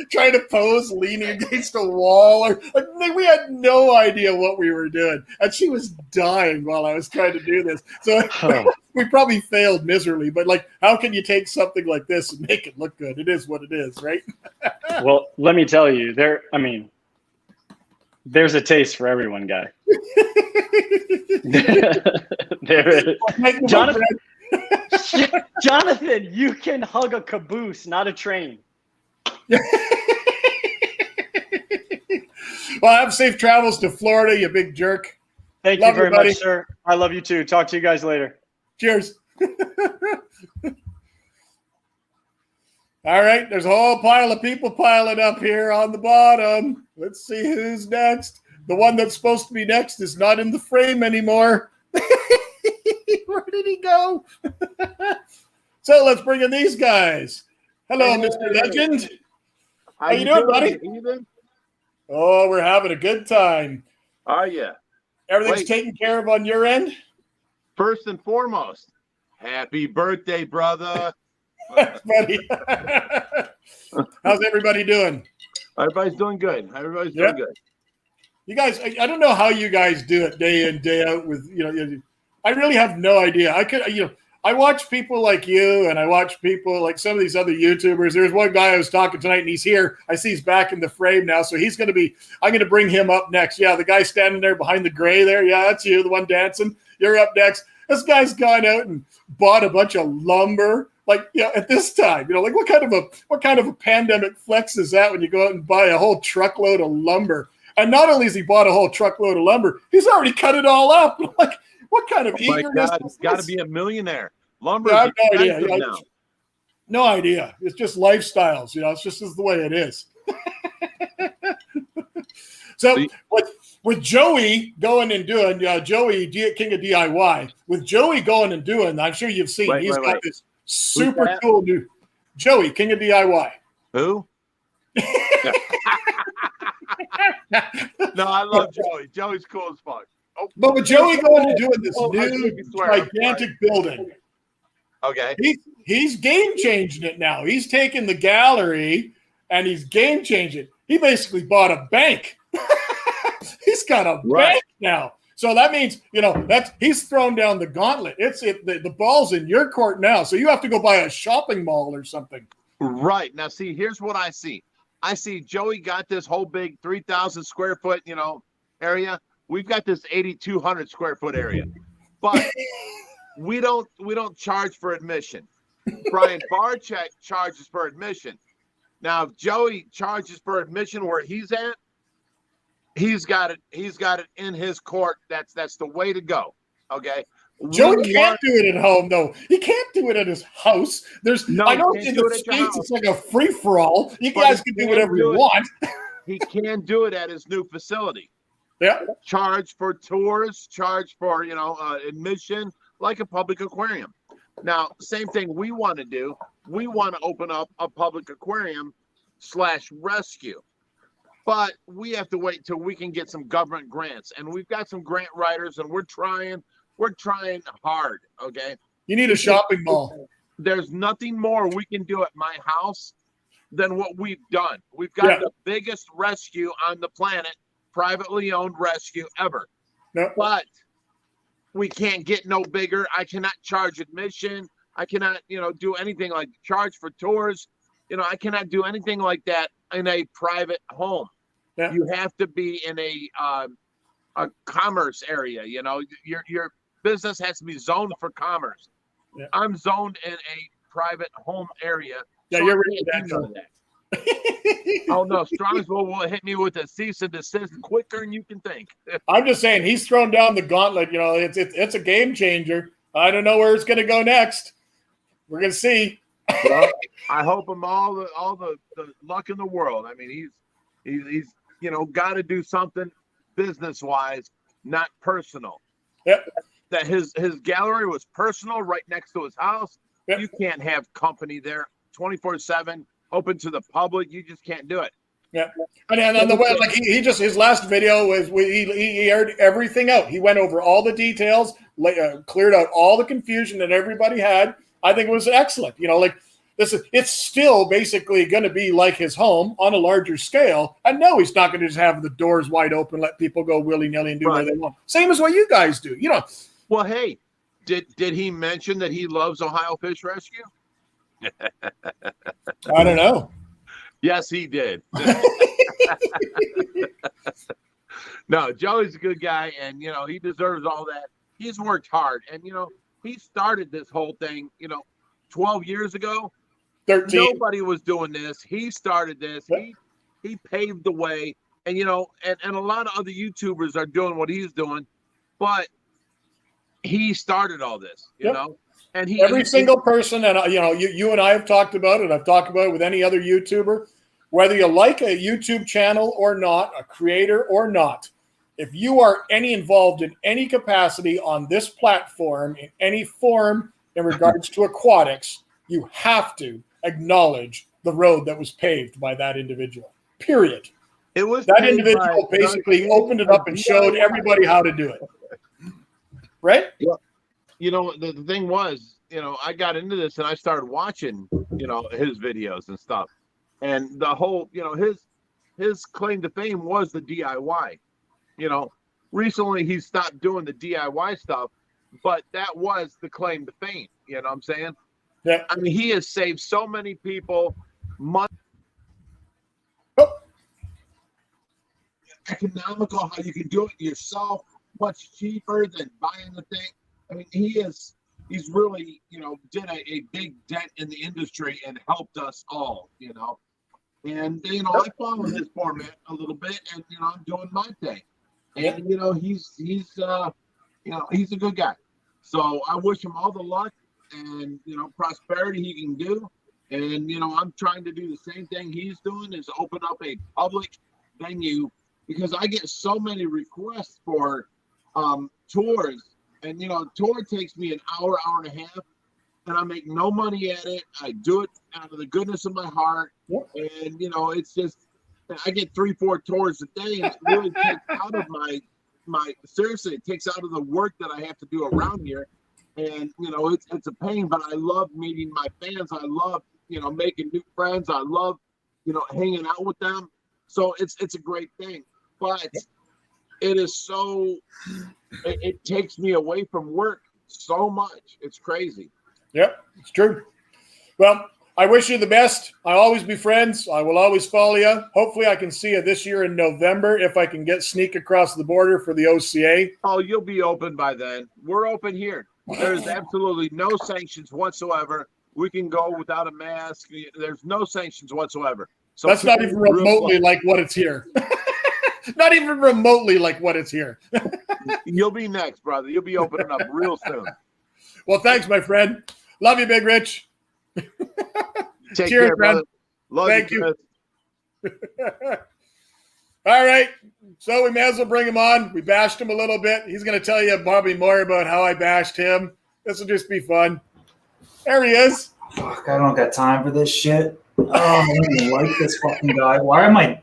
trying to pose leaning against a wall, or we had no idea what we were doing, and she was dying while I was trying to do this. So we probably failed miserably. But how can you take something like this and make it look good? It is what it is, right? Well, let me tell you, there's a taste for everyone, guy. There is. Jonathan, you can hug a caboose, not a train. Well, have safe travels to Florida, you big jerk. Thank you very much, sir. I love you too. Talk to you guys later. Cheers. All right, there's a whole pile of people piling up here on the bottom. Let's see who's next. The one that's supposed to be next is not in the frame anymore. Where did he go? So let's bring in these guys. Hello, Mr. Legend. How you doing, buddy? Oh, we're having a good time. Oh, yeah. Everything's taken care of on your end? First and foremost, happy birthday, brother. Buddy. How's everybody doing? Everybody's doing good. Everybody's doing good. You guys, I don't know how you guys do it day in, day out with, I really have no idea. I watch people like you, and I watch people like some of these other YouTubers. There's one guy I was talking tonight, and he's here. I see he's back in the frame now, so I'm going to bring him up next. Yeah, the guy standing there behind the gray there. Yeah, that's you, the one dancing. You're up next. This guy's gone out and bought a bunch of lumber Like, at this time, like what kind of a pandemic flex is that when you go out and buy a whole truckload of lumber? And not only has he bought a whole truckload of lumber, he's already cut it all up. Like, what kind of Oh my eagerness? God, he's got to be a millionaire. Lumber Yeah, I is have no idea. expensive Yeah, now. no idea. It's just lifestyles. It's just the way it is. So with Joey going and doing, Joey King of DIY, with Joey going and doing, I'm sure you've seen, he's got this super that? cool new Joey King of DIY. Who? No, I love Joey. Joey's cool as fuck. Oh, But with Joey going and doing this I new shouldn't swear, I'm gigantic building, okay. he's game changing it now. He's taking the gallery and he's game changing. He basically bought a bank. He's got a bank now. So that means, he's thrown down the gauntlet. The ball's in your court now. So you have to go buy a shopping mall or something. Right. Now, see, here's what I see. I see Joey got this whole big 3,000 square foot, area. We've got this 8,200 square foot area, but we don't charge for admission. Brian Barczyk charges for admission. Now, if Joey charges for admission where he's at, he's got it in his court. That's the way to go. Okay. Joey can't do it at home, though. He can't do it at his house. I know in the States it's like a free for all. You guys can do whatever you want. He can do it at his new facility. Yeah. Charge for tours, charge for admission, like a public aquarium. Now, same thing we want to do. We want to open up a public aquarium / rescue. But we have to wait till we can get some government grants. And we've got some grant writers, and we're trying hard, okay? You need a shopping mall. There's nothing more we can do at my house than what we've done. We've got the biggest rescue on the planet, privately owned rescue ever. No. But we can't get no bigger. I cannot charge admission. I cannot, do anything like charge for tours. I cannot do anything like that in a private home. Yeah. You have to be in a commerce area. Your business has to be zoned for commerce. Yeah. I'm zoned in a private home area. Yeah, so you're I ready can't for do that. Oh no, Strongsville will hit me with a cease and desist quicker than you can think. I'm just saying he's thrown down the gauntlet. It's a game changer. I don't know where it's going to go next. We're going to see. Well, I hope him all the luck in the world. I mean, he's got to do something business wise, not personal. Yep. That his gallery was personal, right next to his house. Yep. You can't have company there 24/7, open to the public. You just can't do it. Yeah, and on the way, like he just his last video was he aired everything out. He went over all the details, cleared out all the confusion that everybody had. I think it was excellent. It's still basically going to be like his home on a larger scale. And no, he's not going to just have the doors wide open, let people go willy nilly and do what they want. Same as what you guys do. Well, hey, did he mention that he loves Ohio Fish Rescue? I don't know. Yes, he did. No, Joey's a good guy, and he deserves all that. He's worked hard, and he started this whole thing 12 years ago. 13. Nobody was doing this. He started this. Yep. He paved the way, and and a lot of other YouTubers are doing what he's doing, but he started all this, you know. And every single person, and you and I have talked about it. I've talked about it with any other YouTuber, whether you like a YouTube channel or not, a creator or not. If you are involved in any capacity on this platform, in any form in regards to aquatics, you have to acknowledge the road that was paved by that individual. Period. It was that individual basically opened it up and showed everybody how to do it. Right? Well, the thing was, I got into this and I started watching, his videos and stuff. And the whole, his claim to fame was the DIY. Recently he stopped doing the DIY stuff, but that was the claim to fame. You know what I'm saying? Yeah. I mean, he has saved so many people money. Economical, how you can do it yourself, much cheaper than buying the thing. I mean, he has he's really, did a big dent in the industry and helped us all, And I follow his format a little bit, and I'm doing my thing. And he's a good guy. So I wish him all the luck and prosperity he can do. And I'm trying to do the same thing he's doing, is open up a public venue, because I get so many requests for tours, and tour takes me an hour and a half, and I make no money at it. I do it out of the goodness of my heart. And it's just, I get 3-4 tours a day, and it really takes out of my seriously, it takes out of the work that I have to do around here. And it's a pain, but I love meeting my fans. I love making new friends. I love hanging out with them. So it's a great thing, but it is so, it takes me away from work so much. It's crazy. Yep, it's true. Well, I wish you the best. I'll always be friends. I will always follow you. Hopefully I can see you this year in November if I can sneak across the border for the OCA. Oh, you'll be open by then. We're open here. There's absolutely no sanctions whatsoever. We can go without a mask. There's no sanctions whatsoever. So that's not even remotely like what it's here. Not even remotely like what it's here. You'll be next, brother. You'll be opening up real soon. Well, thanks, my friend. Love you, Big Rich. Take Cheers, care, brother. Love Thank you. Chris. All right. So we may as well bring him on. We bashed him a little bit. He's going to tell you probably more about how I bashed him. This will just be fun. There he is. Fuck, I don't got time for this shit. Oh, I don't even like this fucking guy. Why am I?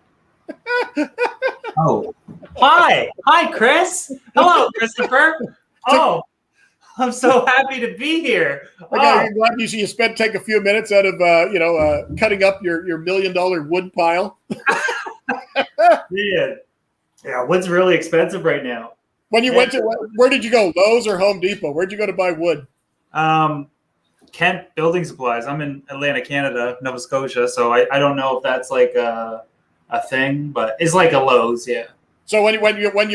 Oh. Hi. Hi, Chris. Hello, Christopher. Oh, I'm so happy to be here. I'm glad you spent take a few minutes out of cutting up your $1 million wood pile. Yeah, wood's really expensive right now. When you went to where did you go? Lowe's or Home Depot? Where'd you go to buy wood? Kent Building Supplies. I'm in Atlantic, Canada, Nova Scotia, so I don't know if that's like a thing, but it's like a Lowe's, yeah. So when you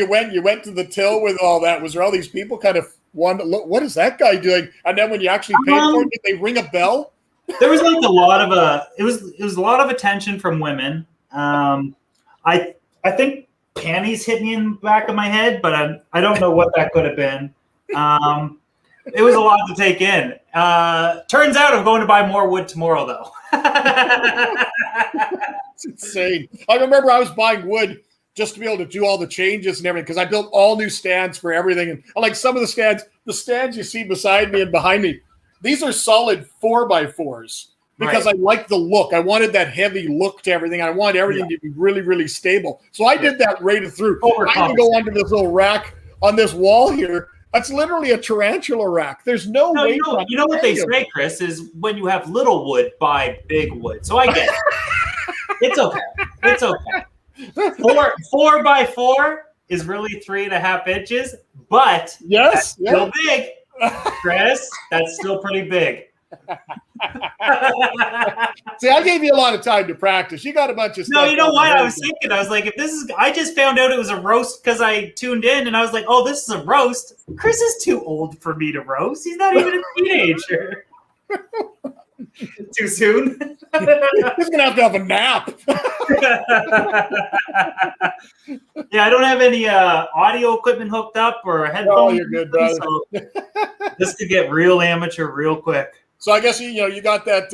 went to the till with all that, was there all these people kind of wonder, look, what is that guy doing? And then when you actually paid for it, did they ring a bell? There was like a lot of it was a lot of attention from women. I think panties hit me in the back of my head, but I don't know what that could have been. It was a lot to take in. Turns out I'm going to buy more wood tomorrow, though. It's insane. I remember I was buying wood just to be able to do all the changes and everything, because I built all new stands for everything. And like some of the stands you see beside me and behind me, these are solid 4x4s because I like the look. I wanted that heavy look to everything. I wanted everything to be really, really stable. So I did that right through. I can go onto this little rack on this wall here. That's literally a tarantula rack. There's no way. You know what they say, Chris, is when you have little wood, buy big wood. So I get it. It's okay. It's okay. 4x4 is really 3.5 inches, but that's still big, Chris. That's still pretty big. See, I gave you a lot of time to practice. You got a bunch of stuff. No, you know what? I was thinking. I was like, if this is, I just found out it was a roast because I tuned in and I was like, oh, this is a roast. Chris is too old for me to roast. He's not even a teenager. Too soon. He's gonna have a nap. Yeah, I don't have any audio equipment hooked up or headphones. Oh, you're good, brother. So this could get real amateur real quick. So I guess you got that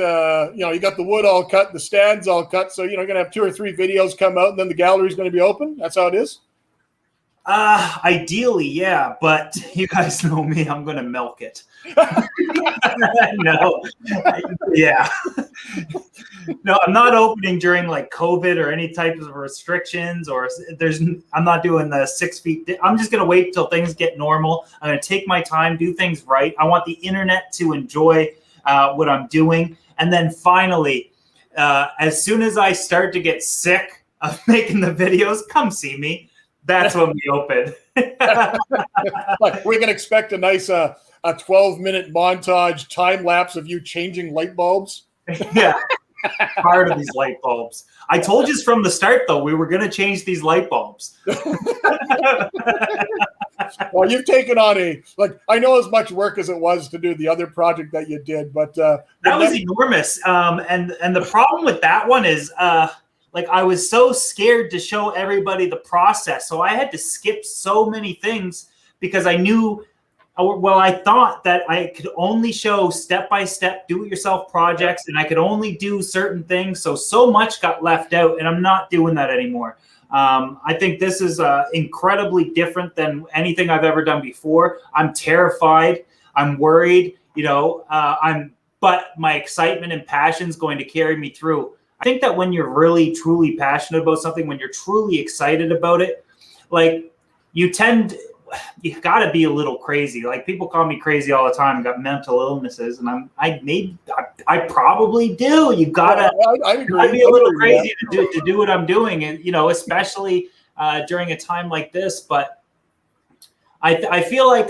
you got the wood all cut, the stands all cut. So you're gonna have 2 or 3 videos come out, and then the gallery's gonna be open. That's how it is. Ideally, yeah, but you guys know me. I'm gonna milk it. No, yeah, no, I'm not opening during like COVID or any type of restrictions. Or I'm not doing the 6 feet. I'm just gonna wait till things get normal. I'm gonna take my time, do things right. I want the internet to enjoy what I'm doing, and then finally, as soon as I start to get sick of making the videos, come see me. That's when we open. Like, we can expect a nice a 12-minute montage time lapse of you changing light bulbs. Yeah, part of these light bulbs. I told you from the start, though, we were going to change these light bulbs. Well, you've taken on I know as much work as it was to do the other project that you did, but that was enormous. And the problem with that one is I was so scared to show everybody the process. So I had to skip so many things because I knew, I thought that I could only show step-by-step do-it-yourself projects and I could only do certain things. So much got left out, and I'm not doing that anymore. I think this is incredibly different than anything I've ever done before. I'm terrified. I'm worried, but my excitement and passion is going to carry me through. I think that when you're really, truly passionate about something, when you're truly excited about it, you got to be a little crazy. Like, people call me crazy all the time. I've got mental illnesses, and I probably do. You gotta be a little crazy to do what I'm doing, and especially during a time like this. But I feel like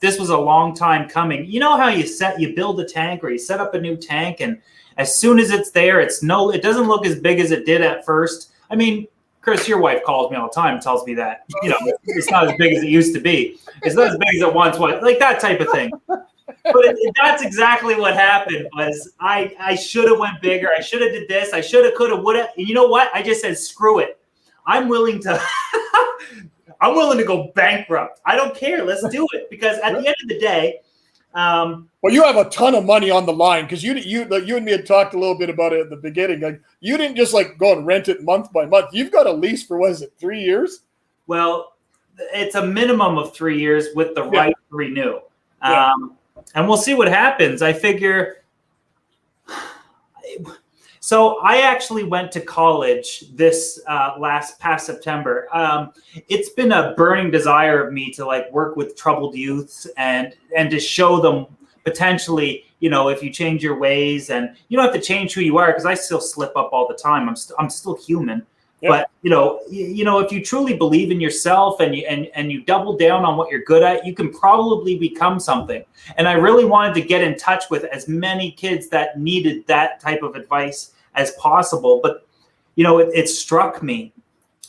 this was a long time coming. You know how you build a tank or you set up a new tank, and as soon as it's there, it doesn't look as big as it did at first. I mean, Chris, your wife calls me all the time and tells me that, it's not as big as it used to be. It's not as big as it once was, like that type of thing. But that's exactly what happened. Was I should have went bigger. I should have did this. I should have, could have, would have. And you know what? I just said, screw it. I'm willing to go bankrupt. I don't care. Let's do it. Because at the end of the day, well, you have a ton of money on the line, because you and me had talked a little bit about it at the beginning. Like, you didn't just go and rent it month by month. You've got a lease for 3 years? Well, it's a minimum of 3 years with the right to renew. Yeah. And we'll see what happens. I figure. So I actually went to college this past September. It's been a burning desire of me to work with troubled youths and to show them potentially, if you change your ways, and you don't have to change who you are, because I still slip up all the time. I'm still human. Yeah. But if you truly believe in yourself and you double down on what you're good at, you can probably become something. And I really wanted to get in touch with as many kids that needed that type of advice as possible. But it struck me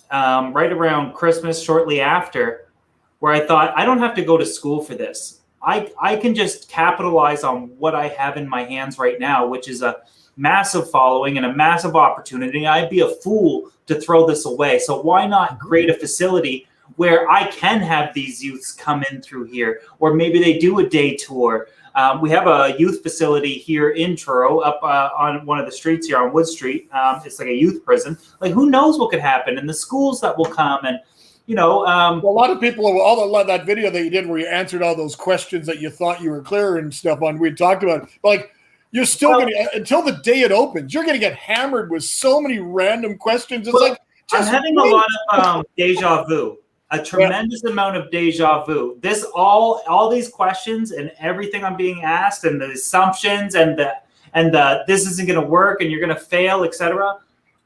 right around Christmas, shortly after, where I thought, I don't have to go to school for this. I can just capitalize on what I have in my hands right now, which is a massive following and a massive opportunity. I'd be a fool to throw this away. So why not create a facility where I can have these youths come in through here, or maybe they do a day tour. We have a youth facility here in Truro, up on one of the streets here on Wood Street. It's like a youth prison. Who knows what could happen, and the schools that will come, and well, a lot of people, that video that you did where you answered all those questions that you thought you were clear and stuff on, we talked about it. You're still going to, until the day it opens, you're going to get hammered with so many random questions. It's I'm having a lot of deja vu. A tremendous amount of deja vu. This all these questions and everything I'm being asked, and the assumptions and the this isn't going to work and you're going to fail, etc.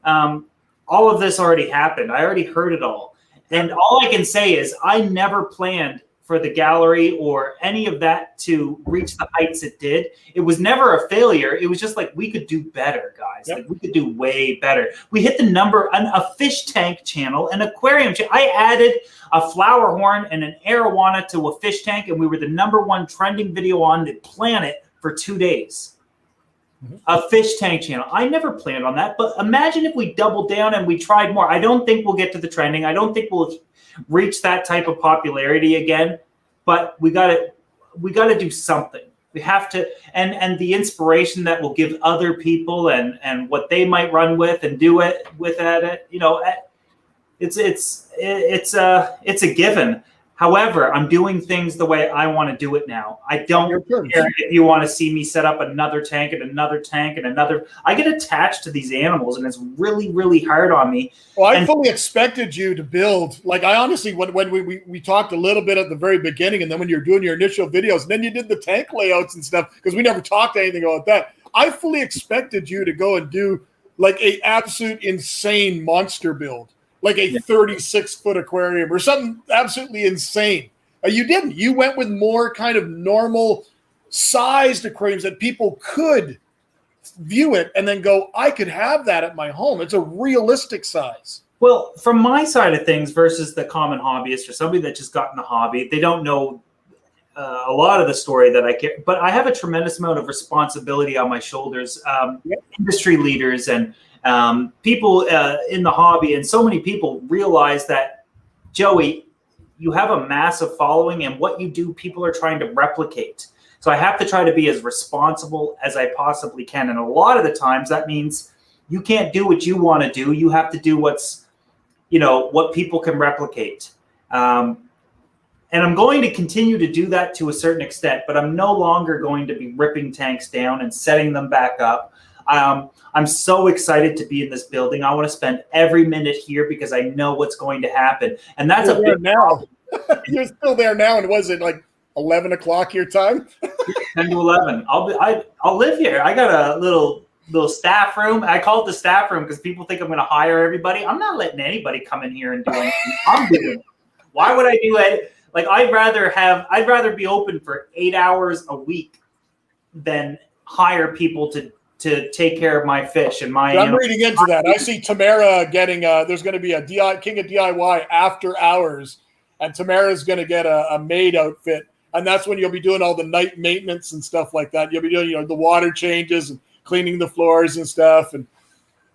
All of this already happened. I already heard it all, and all I can say is I never planned for the gallery or any of that to reach the heights it did. It was never a failure. It was just we could do better, guys. Yep. We could do way better. We hit the number, a fish tank channel, an aquarium channel. I added a flower horn and an arowana to a fish tank, and we were the #1 trending video on the planet for 2 days. Mm-hmm. A fish tank channel. I never planned on that, but imagine if we doubled down and we tried more. I don't think we'll get to the trending. I don't think we'll reach that type of popularity again, but we got to do something. We have to, and the inspiration that will give other people and what they might run with and do it with at it, it's a given. However, I'm doing things the way I want to do it now. I don't care if you want to see me set up another tank and another tank and another. I get attached to these animals, and it's really, really hard on me. Well, I fully expected you to build. I honestly, when we talked a little bit at the very beginning, and then when you're doing your initial videos, and then you did the tank layouts and stuff, because we never talked anything about that. I fully expected you to go and do a absolute insane monster build. A 36-foot aquarium or something absolutely insane. You didn't. You went with more kind of normal sized aquariums that people could view it and then go, I could have that at my home. It's a realistic size. Well, from my side of things versus the common hobbyist or somebody that just got in the hobby, they don't know a lot of the story that I get, but I have a tremendous amount of responsibility on my shoulders. Industry leaders and people in the hobby, and so many people realize that, Joey, you have a massive following, and what you do, people are trying to replicate. So I have to try to be as responsible as I possibly can. And a lot of the times that means you can't do what you want to do. You have to do what's, what people can replicate. And I'm going to continue to do that to a certain extent, but I'm no longer going to be ripping tanks down and setting them back up. I'm so excited to be in this building. I want to spend every minute here because I know what's going to happen. And that's a big now. You're still there now. And was it like 11 o'clock your time? 10 to 11. I'll live here. I got a little staff room. I call it the staff room because people think I'm going to hire everybody. I'm not letting anybody come in here and do anything. I'm doing it. Why would I do it? Like, I'd rather be open for 8 hours a week than hire people to take care of my fish and my. I'm reading into that. I see Tamara getting. There's going to be a King of DIY after hours, and Tamara's going to get a maid outfit, and that's when you'll be doing all the night maintenance and stuff like that. You'll be doing the water changes and cleaning the floors and stuff, and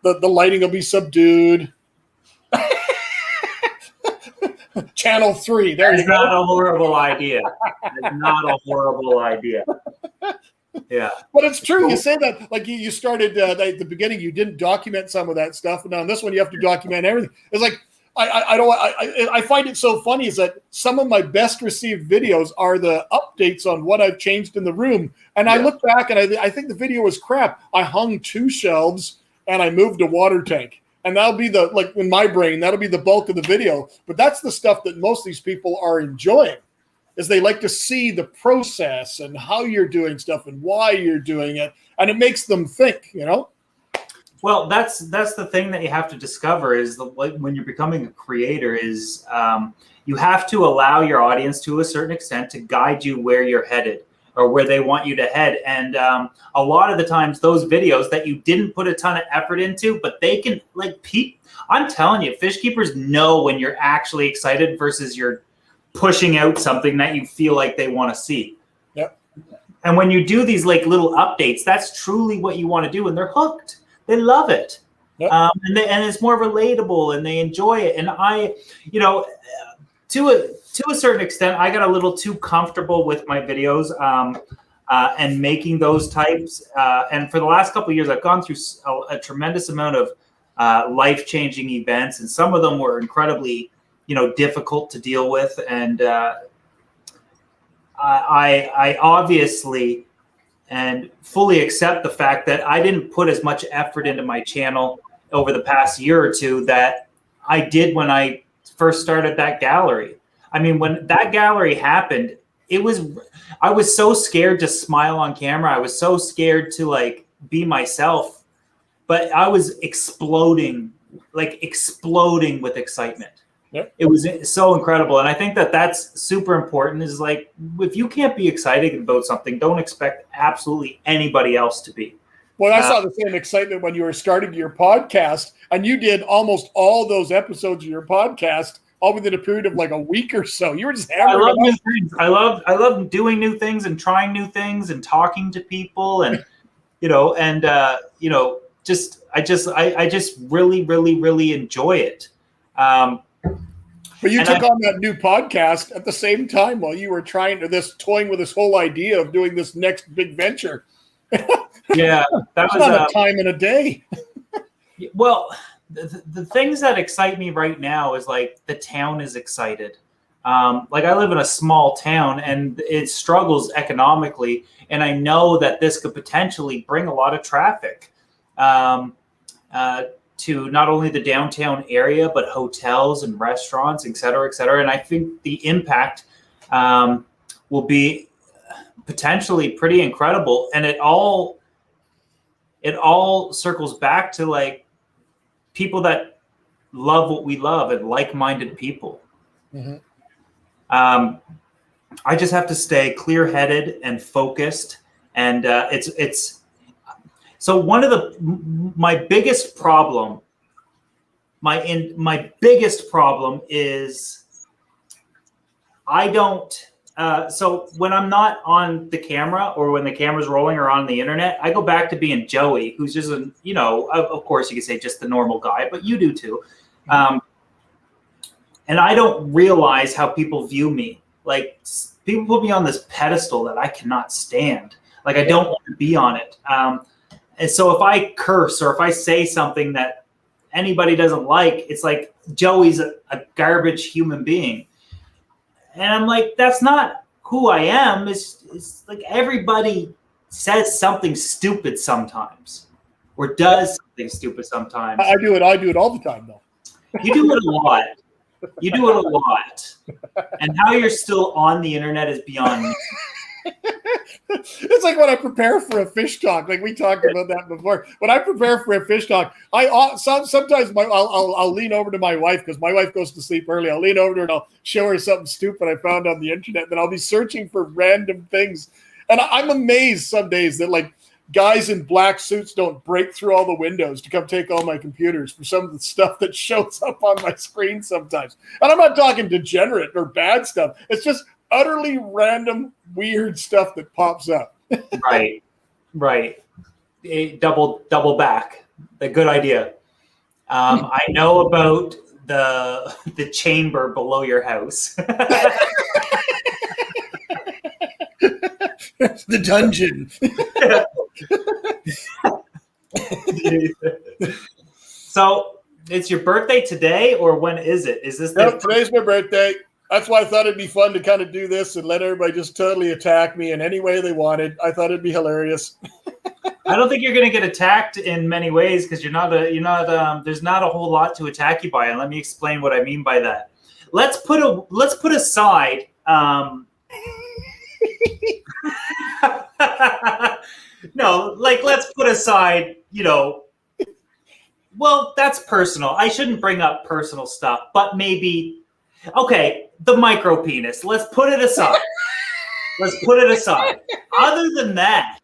the lighting will be subdued. Channel 3. There you go. Not a horrible idea. It's not a horrible idea. Yeah. But it's true. You say that like you started at the beginning. You didn't document some of that stuff, and now in this one you have to document everything. It's like I find it so funny is that some of my best received videos are the updates on what I've changed in the room, and I look back and I think the video was crap. I hung 2 shelves and I moved a water tank. And that'll be in my brain, that'll be the bulk of the video. But that's the stuff that most of these people are enjoying, is they like to see the process and how you're doing stuff and why you're doing it. And it makes them think, Well, that's the thing that you have to discover is when you're becoming a creator is you have to allow your audience to a certain extent to guide you where you're headed or where they want you to head. And a lot of the times those videos that you didn't put a ton of effort into, but they can I'm telling you, fish keepers know when you're actually excited versus you're pushing out something that you feel like they want to see. Yep. And when you do these little updates, that's truly what you want to do. And they're hooked. They love it. Yep. And it's more relatable and they enjoy it. And I, to a certain extent, I got a little too comfortable with my videos and making those types. And for the last couple of years, I've gone through a tremendous amount of life-changing events, and some of them were incredibly, difficult to deal with. And I obviously and fully accept the fact that I didn't put as much effort into my channel over the past year or two that I did when I first started that gallery. I mean, when that gallery happened, I was so scared to smile on camera. I was so scared to be myself, but I was exploding with excitement. Yep. It was so incredible. And I think that that's super important is if you can't be excited about something, don't expect absolutely anybody else to be. Well, I saw the same excitement when you were starting your podcast, and you did almost all those episodes of your podcast all within a period of a week or so. You were just hammering. I love new things. I love doing new things and trying new things and talking to people and I just really, really, really enjoy it. But you took on that new podcast at the same time while you were toying with this whole idea of doing this next big venture. Yeah, that was not a time in a day. Well, the things that excite me right now is the town is excited. I live in a small town and it struggles economically, and I know that this could potentially bring a lot of traffic to not only the downtown area but hotels and restaurants, et cetera, et cetera. And I think the impact will be potentially pretty incredible. And it all circles back to people that love what we love and like-minded people. Mm-hmm. I just have to stay clear-headed and focused. And so one of my biggest problem my biggest problem is I don't. So when I'm not on the camera or when the camera's rolling or on the internet, I go back to being Joey, who's just a, you know, of course you could say just the normal guy, but you do too. And I don't realize how people view me. Like people put me on this pedestal that I cannot stand. Like I don't want to be on it. And so if I curse or if I say something that anybody doesn't like, it's like Joey's a garbage human being. And I'm like, that's not who I am. It's like everybody says something stupid sometimes or does something stupid sometimes. I do it all the time, though. You do it a lot. You do it a lot. And how you're still on the internet is beyond me. It's like when I prepare for a fish talk, like we talked about that before. When I prepare for a fish talk, sometimes I'll lean over to my wife because my wife goes to sleep early. I'll lean over to her and I'll show her something stupid I found on the internet. Then I'll be searching for random things, and I'm amazed some days that like guys in black suits don't break through all the windows to come take all my computers for some of the stuff that shows up on my screen sometimes. And I'm not talking degenerate or bad stuff. It's just utterly random, weird stuff that pops up. Right. Double back. A good idea. I know about the chamber below your house. The dungeon. So it's your birthday today, or when is it? Is this today's my birthday. That's why I thought it'd be fun to kind of do this and let everybody just totally attack me in any way they wanted. I thought it'd be hilarious. I don't think you're going to get attacked in many ways because there's not a whole lot to attack you by. And let me explain what I mean by that. Let's put aside. No, like let's put aside, well, that's personal. I shouldn't bring up personal stuff, but maybe, okay, the micro penis. Let's put it aside. Other than that,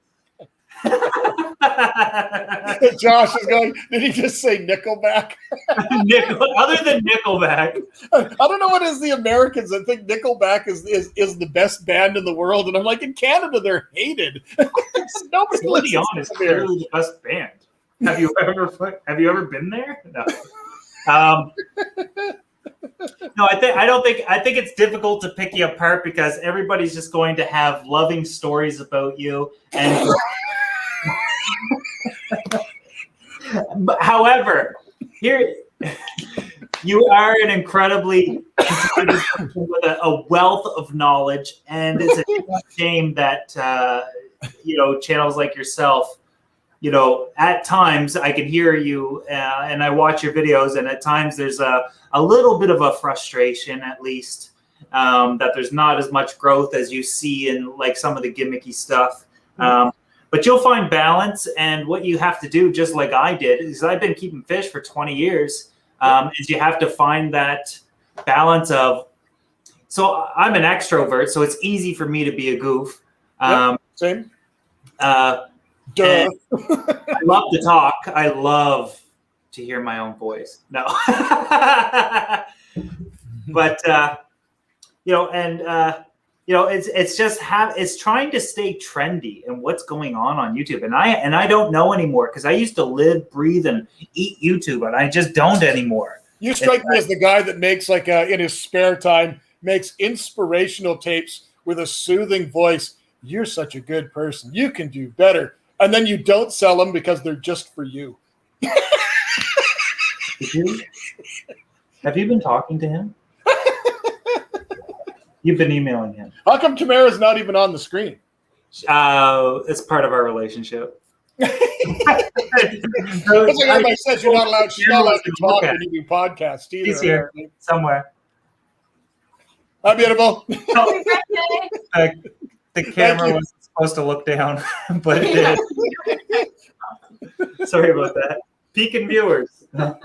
Josh is going, did he just say Nickelback? Other than Nickelback. I don't know what is the Americans. I think Nickelback is the best band in the world. And I'm like, in Canada, they're hated. Nobody listens honest, to them. clearly the best band. Have you ever been there? No. No, I think it's difficult to pick you apart because everybody's just going to have loving stories about you. And however, here you are an incredibly with a wealth of knowledge, and it's a shame that channels like yourself. At times I can hear you and I watch your videos, and at times there's a little bit of a frustration, at least, that there's not as much growth as you see in like some of the gimmicky stuff. But you'll find balance, and what you have to do, just like I did, is I've been keeping fish for 20 years, is you have to find that balance of, so I'm an extrovert, so it's easy for me to be a goof. Same. I love to talk. I love to hear my own voice. No, but it's trying to stay trendy and what's going on YouTube. And I don't know anymore because I used to live, breathe, and eat YouTube, and I just don't anymore. You strike me as the guy that makes in his spare time makes inspirational tapes with a soothing voice. You're such a good person. You can do better. And then you don't sell them because they're just for you. Have you been talking to him? You've been emailing him. How come Tamara's not even on the screen? It's part of our relationship. That's like everybody says you're not allowed to talk when you do podcasts either. He's here somewhere. Hi, beautiful. The camera was supposed to look down, but it did. Sorry about that. Peeking viewers. So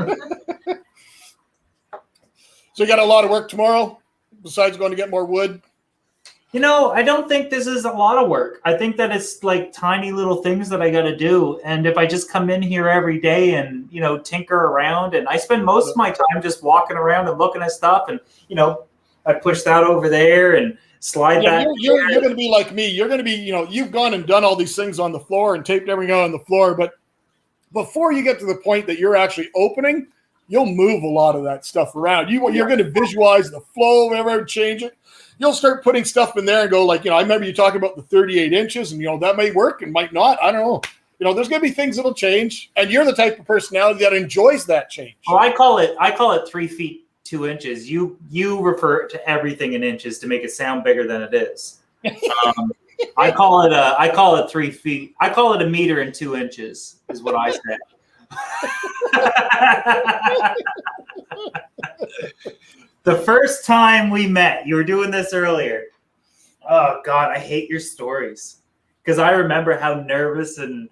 you got a lot of work tomorrow, besides going to get more wood? I don't think this is a lot of work. I think that it's like tiny little things that I got to do. And if I just come in here every day and, tinker around, and I spend most of my time just walking around and looking at stuff, and, I push that over there and slide that. You're going to be like me. You're going to be, you've gone and done all these things on the floor and taped everything on the floor. But before you get to the point that you're actually opening, you'll move a lot of that stuff around. You're going to visualize the flow, whatever, change it. You'll start putting stuff in there and go like, I remember you talking about the 38 inches and, that may work and might not. I don't know. There's going to be things that'll change. And you're the type of personality that enjoys that change. Oh, I call it 3 feet, 2 inches. You refer to everything in inches to make it sound bigger than it is. I call it 3 feet. I call it 1 meter and 2 inches is what I say. The first time we met, you were doing this earlier. Oh God, I hate your stories because I remember how nervous and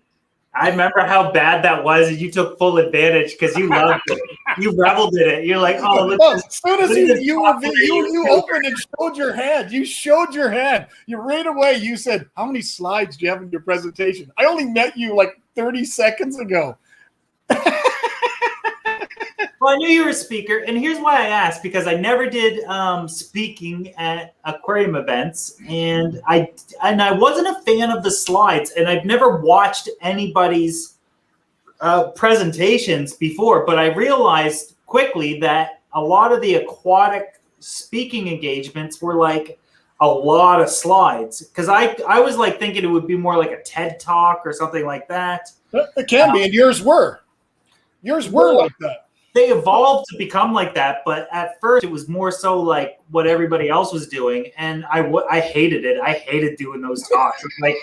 I remember how bad that was, and you took full advantage because you loved it. You reveled in it. You're like, oh, look. As soon as you opened and showed your hand, you showed your hand. You right away. You said, "How many slides do you have in your presentation?" I only met you like 30 seconds ago. Well, I knew you were a speaker, and here's why I asked, because I never did speaking at aquarium events, and I wasn't a fan of the slides, and I've never watched anybody's presentations before, but I realized quickly that a lot of the aquatic speaking engagements were like a lot of slides, because I was like thinking it would be more like a TED Talk or something like that. It can be, and yours were. Yours were like that. They evolved to become like that, but at first it was more so like what everybody else was doing, and I hated it. I hated doing those talks. Like,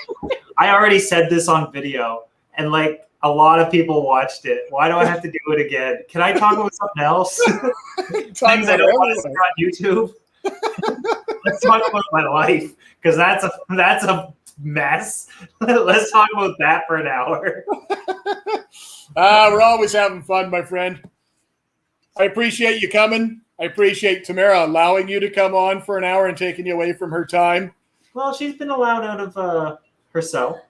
I already said this on video, and like a lot of people watched it. Why do I have to do it again? Can I talk about something else? Things I don't want to see on YouTube. Let's talk about my life, because that's a mess. Let's talk about that for an hour. We're always having fun, my friend. I appreciate you coming. I appreciate Tamara allowing you to come on for an hour and taking you away from her time. Well, she's been allowed out of her cell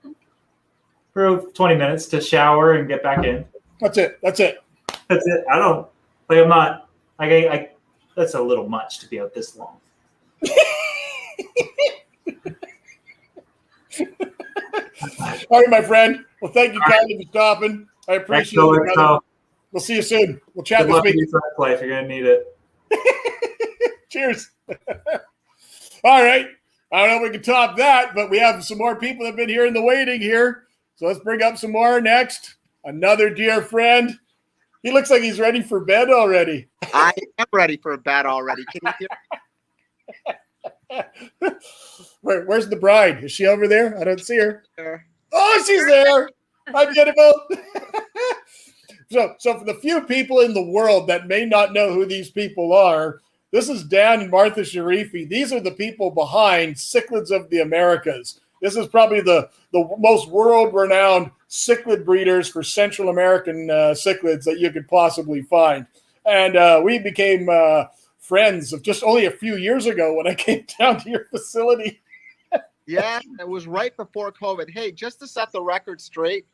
for 20 minutes to shower and get back in. That's it. I don't, like, I'm not, I that's a little much to be out this long. All right, my friend. Well, thank you kindly for stopping. I appreciate it. We'll see you soon. We'll chat this week. Life. You're going to need it. Cheers. All right. I don't know if we can top that, but we have some more people that have been here in the waiting here. So let's bring up some more next. Another dear friend. He looks like he's ready for bed already. I am ready for bed already. Can you hear? Where's the bride? Is she over there? I don't see her. There. Oh, she's there. Hi, beautiful. So for the few people in the world that may not know who these people are, this is Dan and Martha Sharifi. These are the people behind Cichlids of the Americas. This is probably the most world-renowned cichlid breeders for Central American cichlids that you could possibly find. And we became friends of just only a few years ago when I came down to your facility. Yeah, it was right before COVID. Hey, just to set the record straight,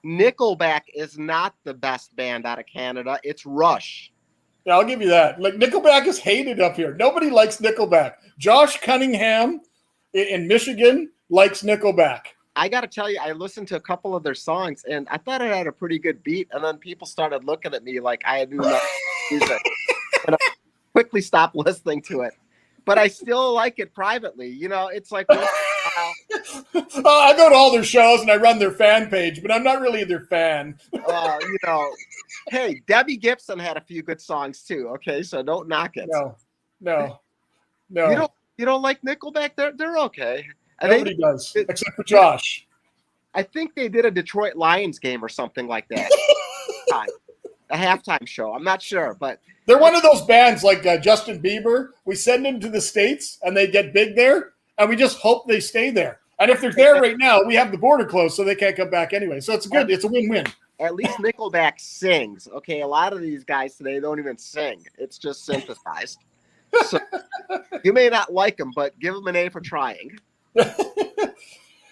Nickelback is not the best band out of Canada. It's Rush. Yeah, I'll give you that. Like, Nickelback is hated up here. Nobody likes Nickelback. Josh Cunningham in Michigan likes Nickelback. I got to tell you, I listened to a couple of their songs, and I thought it had a pretty good beat. And then people started looking at me like I knew nothing music. And I quickly stopped listening to it. But I still like it privately. It's like... I go to all their shows and I run their fan page, but I'm not really their fan. Hey, Debbie Gibson had a few good songs too. Okay, so don't knock it. No. You don't like Nickelback? They're okay. Nobody does, except for Josh. I think they did a Detroit Lions game or something like that. A halftime show. I'm not sure, but they're one of those bands like Justin Bieber. We send them to the States and they get big there, and we just hope they stay there. And if they're there right now, we have the border closed, so they can't come back anyway. So it's good. It's a win-win. At least Nickelback sings. Okay, a lot of these guys today don't even sing. It's just synthesized. So you may not like them, but give them an A for trying.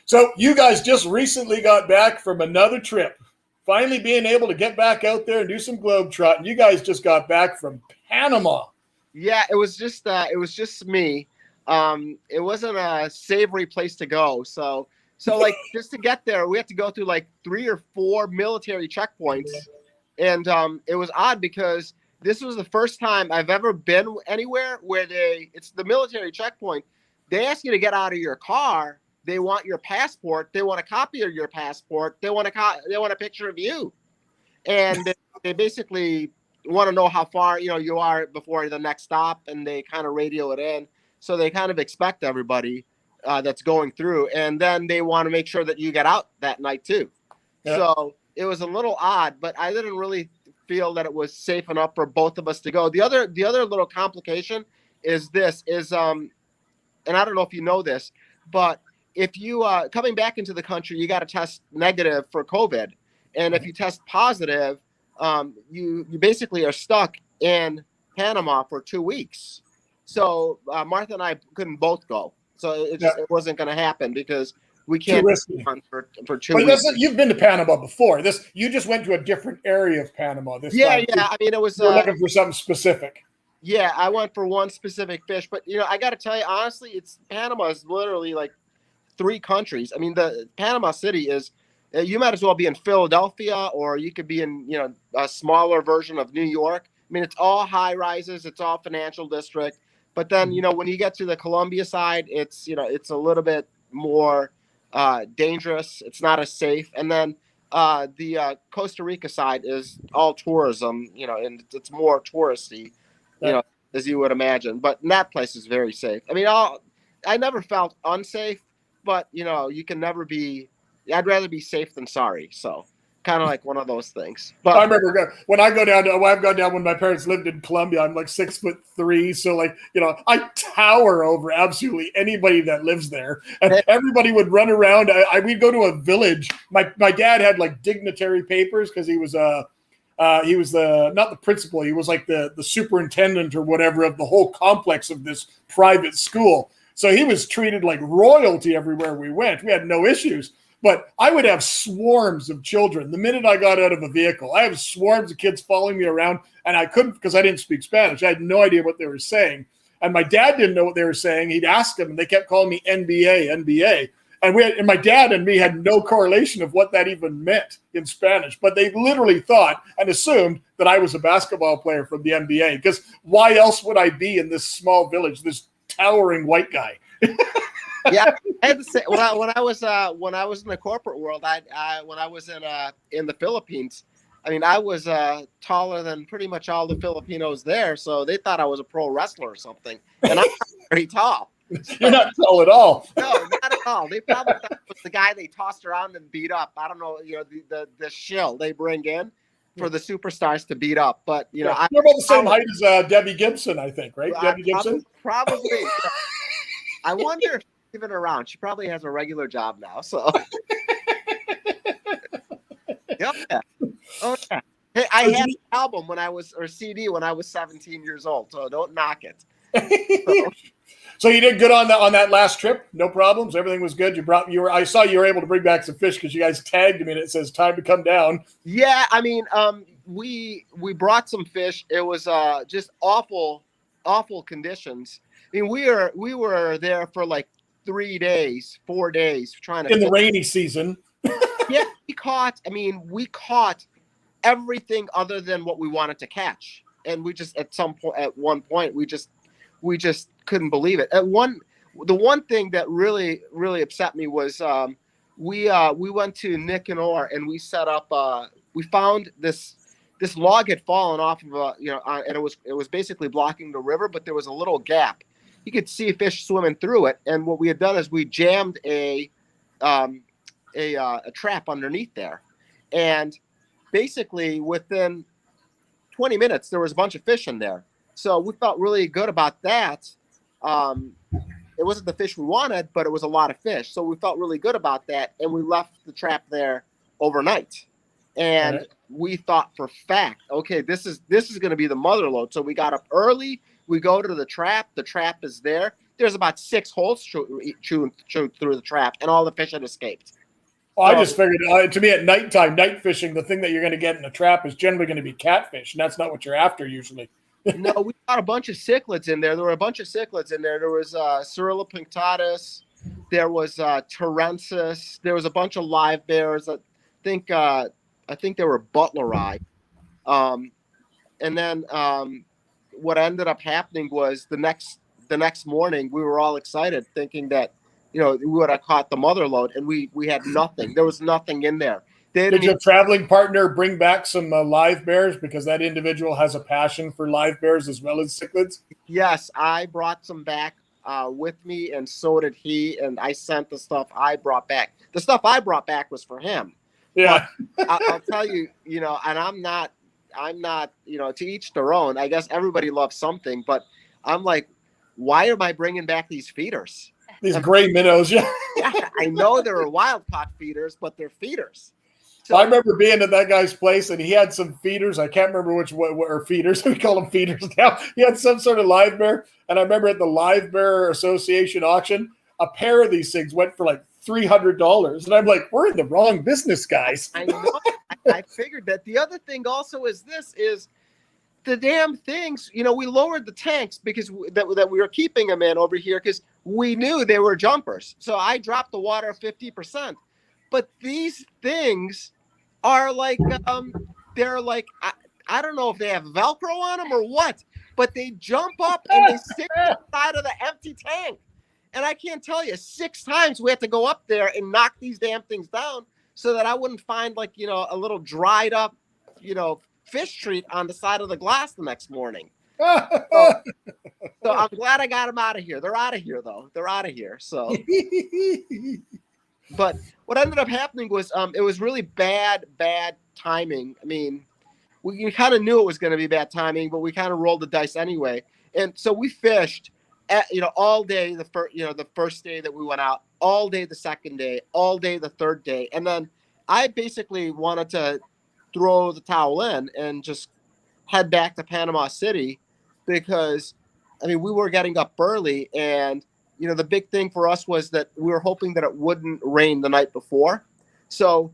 So you guys just recently got back from another trip, finally being able to get back out there and do some globetrotting. You guys just got back from Panama. Yeah, it was just me. It wasn't a savory place to go. So like just to get there, we had to go through like 3 or 4 military checkpoints. And it was odd because this was the first time I've ever been anywhere where it's the military checkpoint. They ask you to get out of your car. They want your passport. They want a copy of your passport. They want a picture of you. And they basically want to know how far you are before the next stop, and they kind of radio it in. So they kind of expect everybody that's going through, and then they want to make sure that you get out that night too. Yeah. So it was a little odd, but I didn't really feel that it was safe enough for both of us to go. The other little complication is and I don't know if you know this, but if you coming back into the country, you got to test negative for COVID, and if you test positive, you basically are stuck in Panama for 2 weeks. So Martha and I couldn't both go, so it wasn't going to happen because we can't for 2 weeks. You've been to Panama before. You just went to a different area of Panama this time. Yeah. I mean, it was you're looking for something specific. Yeah, I went for one specific fish, but I got to tell you honestly, Panama is literally like 3 countries. I mean, the Panama City is. You might as well be in Philadelphia, or you could be in a smaller version of New York. I mean, it's all high rises, it's all financial district. But then when you get to the Colombia side, it's it's a little bit more dangerous. It's not as safe. And then the Costa Rica side is all tourism, and it's more touristy, as you would imagine. But that place is very safe. I mean, I never felt unsafe, but you can never be. I'd rather be safe than sorry. So kind of like one of those things. But I remember when I've gone down when my parents lived in Colombia, I'm like 6'3". So like, I tower over absolutely anybody that lives there, and everybody would run around. We'd go to a village. My dad had like dignitary papers because he was not the principal. He was like the superintendent or whatever of the whole complex of this private school. So he was treated like royalty everywhere we went. We had no issues. But I would have swarms of children. The minute I got out of a vehicle, I have swarms of kids following me around, and I couldn't because I didn't speak Spanish. I had no idea what they were saying. And my dad didn't know what they were saying. He'd ask them, and they kept calling me NBA. And my dad and me had no correlation of what that even meant in Spanish. But they literally thought and assumed that I was a basketball player from the NBA, because why else would I be in this small village, this towering white guy? Yeah, I had to say when I was in the corporate world, when I was in the Philippines, I mean, I was taller than pretty much all the Filipinos there, so they thought I was a pro wrestler or something, and I'm not very tall. You're not tall at all. No, not at all. They probably thought it was the guy they tossed around and beat up. I don't know, the shill they bring in for the superstars to beat up, but you're about the same height as Debbie Gibson, I think, right? Debbie Gibson, probably. I wonder if even around. She probably has a regular job now. So, yeah. Oh yeah. Hey, I had an album CD when I was 17 years old. So don't knock it. So you did good on that last trip. No problems. Everything was good. I saw you were able to bring back some fish because you guys tagged me and it says time to come down. Yeah, I mean, we brought some fish. It was just awful conditions. I mean, we were there for like 4 days trying to in the rainy season. Yeah, we caught everything other than what we wanted to catch, and we just at one point we just couldn't believe it. The one thing that really upset me was we went to Nicanor and we set up we found this log had fallen off of and it was basically blocking the river, but there was a little gap. You could see fish swimming through it, and what we had done is we jammed a trap underneath there, and basically within 20 minutes there was a bunch of fish in there. So we felt really good about that. It wasn't the fish we wanted, but it was a lot of fish, so we felt really good about that, and we left the trap there overnight. And we thought for fact, okay, this is going to be the mother lode. So we got up early. We go to the trap. The trap is there. There's about 6 holes chewed through the trap, and all the fish had escaped. Well, I just figured, to me, at nighttime, night fishing, the thing that you're going to get in a trap is generally going to be catfish, and that's not what you're after usually. No, we got a bunch of cichlids in there. There were a bunch of cichlids in there. There was Cirilla punctatus. There was Torrensis. There was a bunch of live bears. I think they were butleri. And then what ended up happening was the next morning we were all excited, thinking that we would have caught the mother load, and we had nothing. There was nothing in there. Did your traveling partner bring back some live bears, because that individual has a passion for live bears as well as cichlids? Yes, I brought some back with me, and so did he. And I sent the stuff I brought back. The stuff I brought back was for him. Yeah, I'll tell you, and I'm not, to each their own. I guess everybody loves something, but I'm like, why am I bringing back these feeders? These gray minnows, yeah. Yeah, I know they're wild caught feeders, but they're feeders. So, I remember being at that guy's place, and he had some feeders. I can't remember what are feeders. We call them feeders now. He had some sort of live bear, and I remember at the Live Bear Association auction, a pair of these things went for like $300, and I'm like, we're in the wrong business, guys. I know. I figured that. The other thing also is the damn things. We lowered the tanks because that we were keeping them in over here because we knew they were jumpers. So I dropped the water 50%. But these things are like, they're like, I don't know if they have Velcro on them or what, but they jump up and they stick to the side of the empty tank. And I can't tell you, 6 times we had to go up there and knock these damn things down so that I wouldn't find like, a little dried up, fish treat on the side of the glass the next morning. So I'm glad I got them out of here. They're out of here though. They're out of here. So, but what ended up happening was, it was really bad timing. I mean, we kind of knew it was going to be bad timing, but we kind of rolled the dice anyway. And so we fished all day the first day that we went out, all day the second day, all day the third day. And then I basically wanted to throw the towel in and just head back to Panama City because, we were getting up early, and, the big thing for us was that we were hoping that it wouldn't rain the night before. So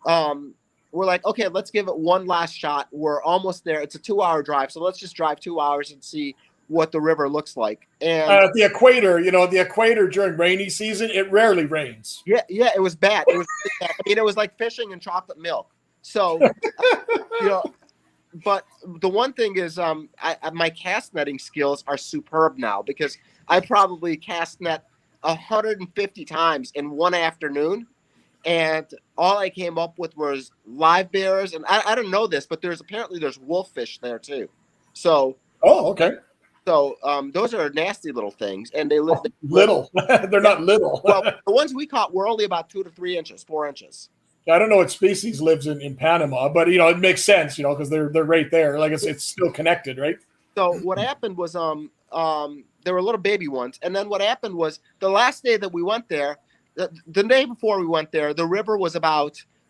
we're like, okay, let's give it one last shot. We're almost there. It's a 2-hour drive. So let's just drive 2 hours and see what the river looks like. And at the equator, the equator during rainy season, it rarely rains. Yeah, it was bad. It was bad. It was like fishing in chocolate milk. So, but the one thing is, my cast netting skills are superb now because I probably cast net 150 times in one afternoon. And all I came up with was live bears. And I don't know this, but there's wolffish there too. So, oh, okay. So those are nasty little things, and they live little. They're not little. Well, the ones we caught were only about 2 to 3 inches, 4 inches. I don't know what species lives in Panama, but it makes sense, because they're right there. Like it's still connected, right? So what happened was there were little baby ones, and then what happened was the last day that we went there, the day before we went there, the river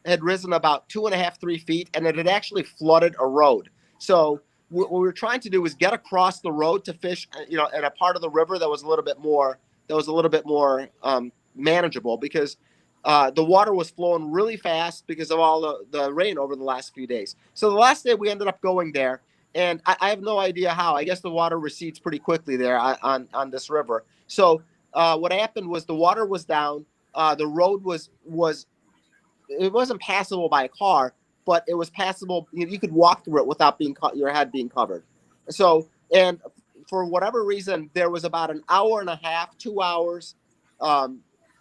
had risen about 2.5, 3 feet, and it had actually flooded a road. So what we were trying to do was get across the road to fish, in a part of the river that was a little bit more manageable because the water was flowing really fast because of all the rain over the last few days. So the last day we ended up going there, and I have no idea how. I guess the water recedes pretty quickly there on this river. So what happened was the water was down. The road it wasn't passable by a car, but it was passable. You could walk through it without your head being covered. So, and for whatever reason, there was about an hour and a half, 2 hours,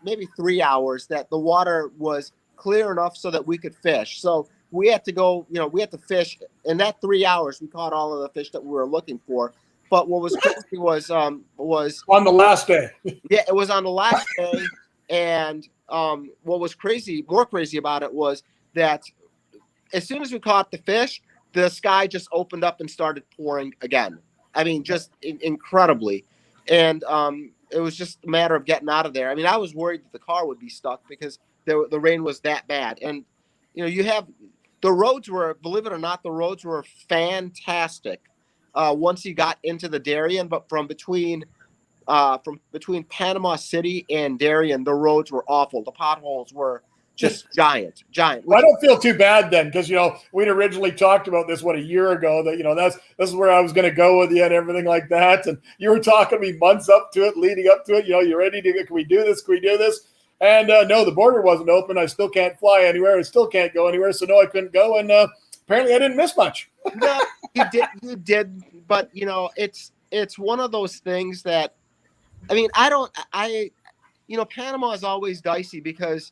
maybe 3 hours that the water was clear enough so that we could fish. So we had to go, we had to fish. In that 3 hours, we caught all of the fish that we were looking for. But what was crazy was on the last day. Yeah, it was on the last day. And what was more crazy about it was that as soon as we caught the fish, the sky just opened up and started pouring again. Just incredibly. And it was just a matter of getting out of there. I was worried that the car would be stuck because the rain was that bad. And, you have the roads were, believe it or not, the roads were fantastic. once you got into the Darien, but from between Panama City and Darien, the roads were awful. The potholes were just giant. I don't feel too bad then, because we'd originally talked about this a year ago, that this is where I was going to go with you and everything like that, and you were talking to me months up to it, leading up to it. You ready to? Can we do this? Can we do this? And no, the border wasn't open. I still can't fly anywhere. I still can't go anywhere. So no, I couldn't go, and apparently I didn't miss much. No, you did, but it's one of those things that, I mean, Panama is always dicey because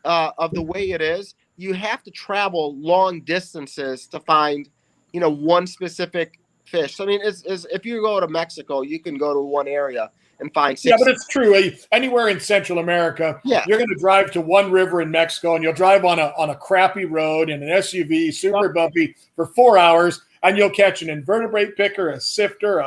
of the way it is. You have to travel long distances to find, one specific fish. So, I mean, it's if you go to Mexico, you can go to one area and find 6. Yeah, but it's true. Anywhere in Central America, you're going to drive to one river in Mexico, and you'll drive on a crappy road in an SUV, super bumpy, for 4 hours, and you'll catch an invertebrate picker, a sifter,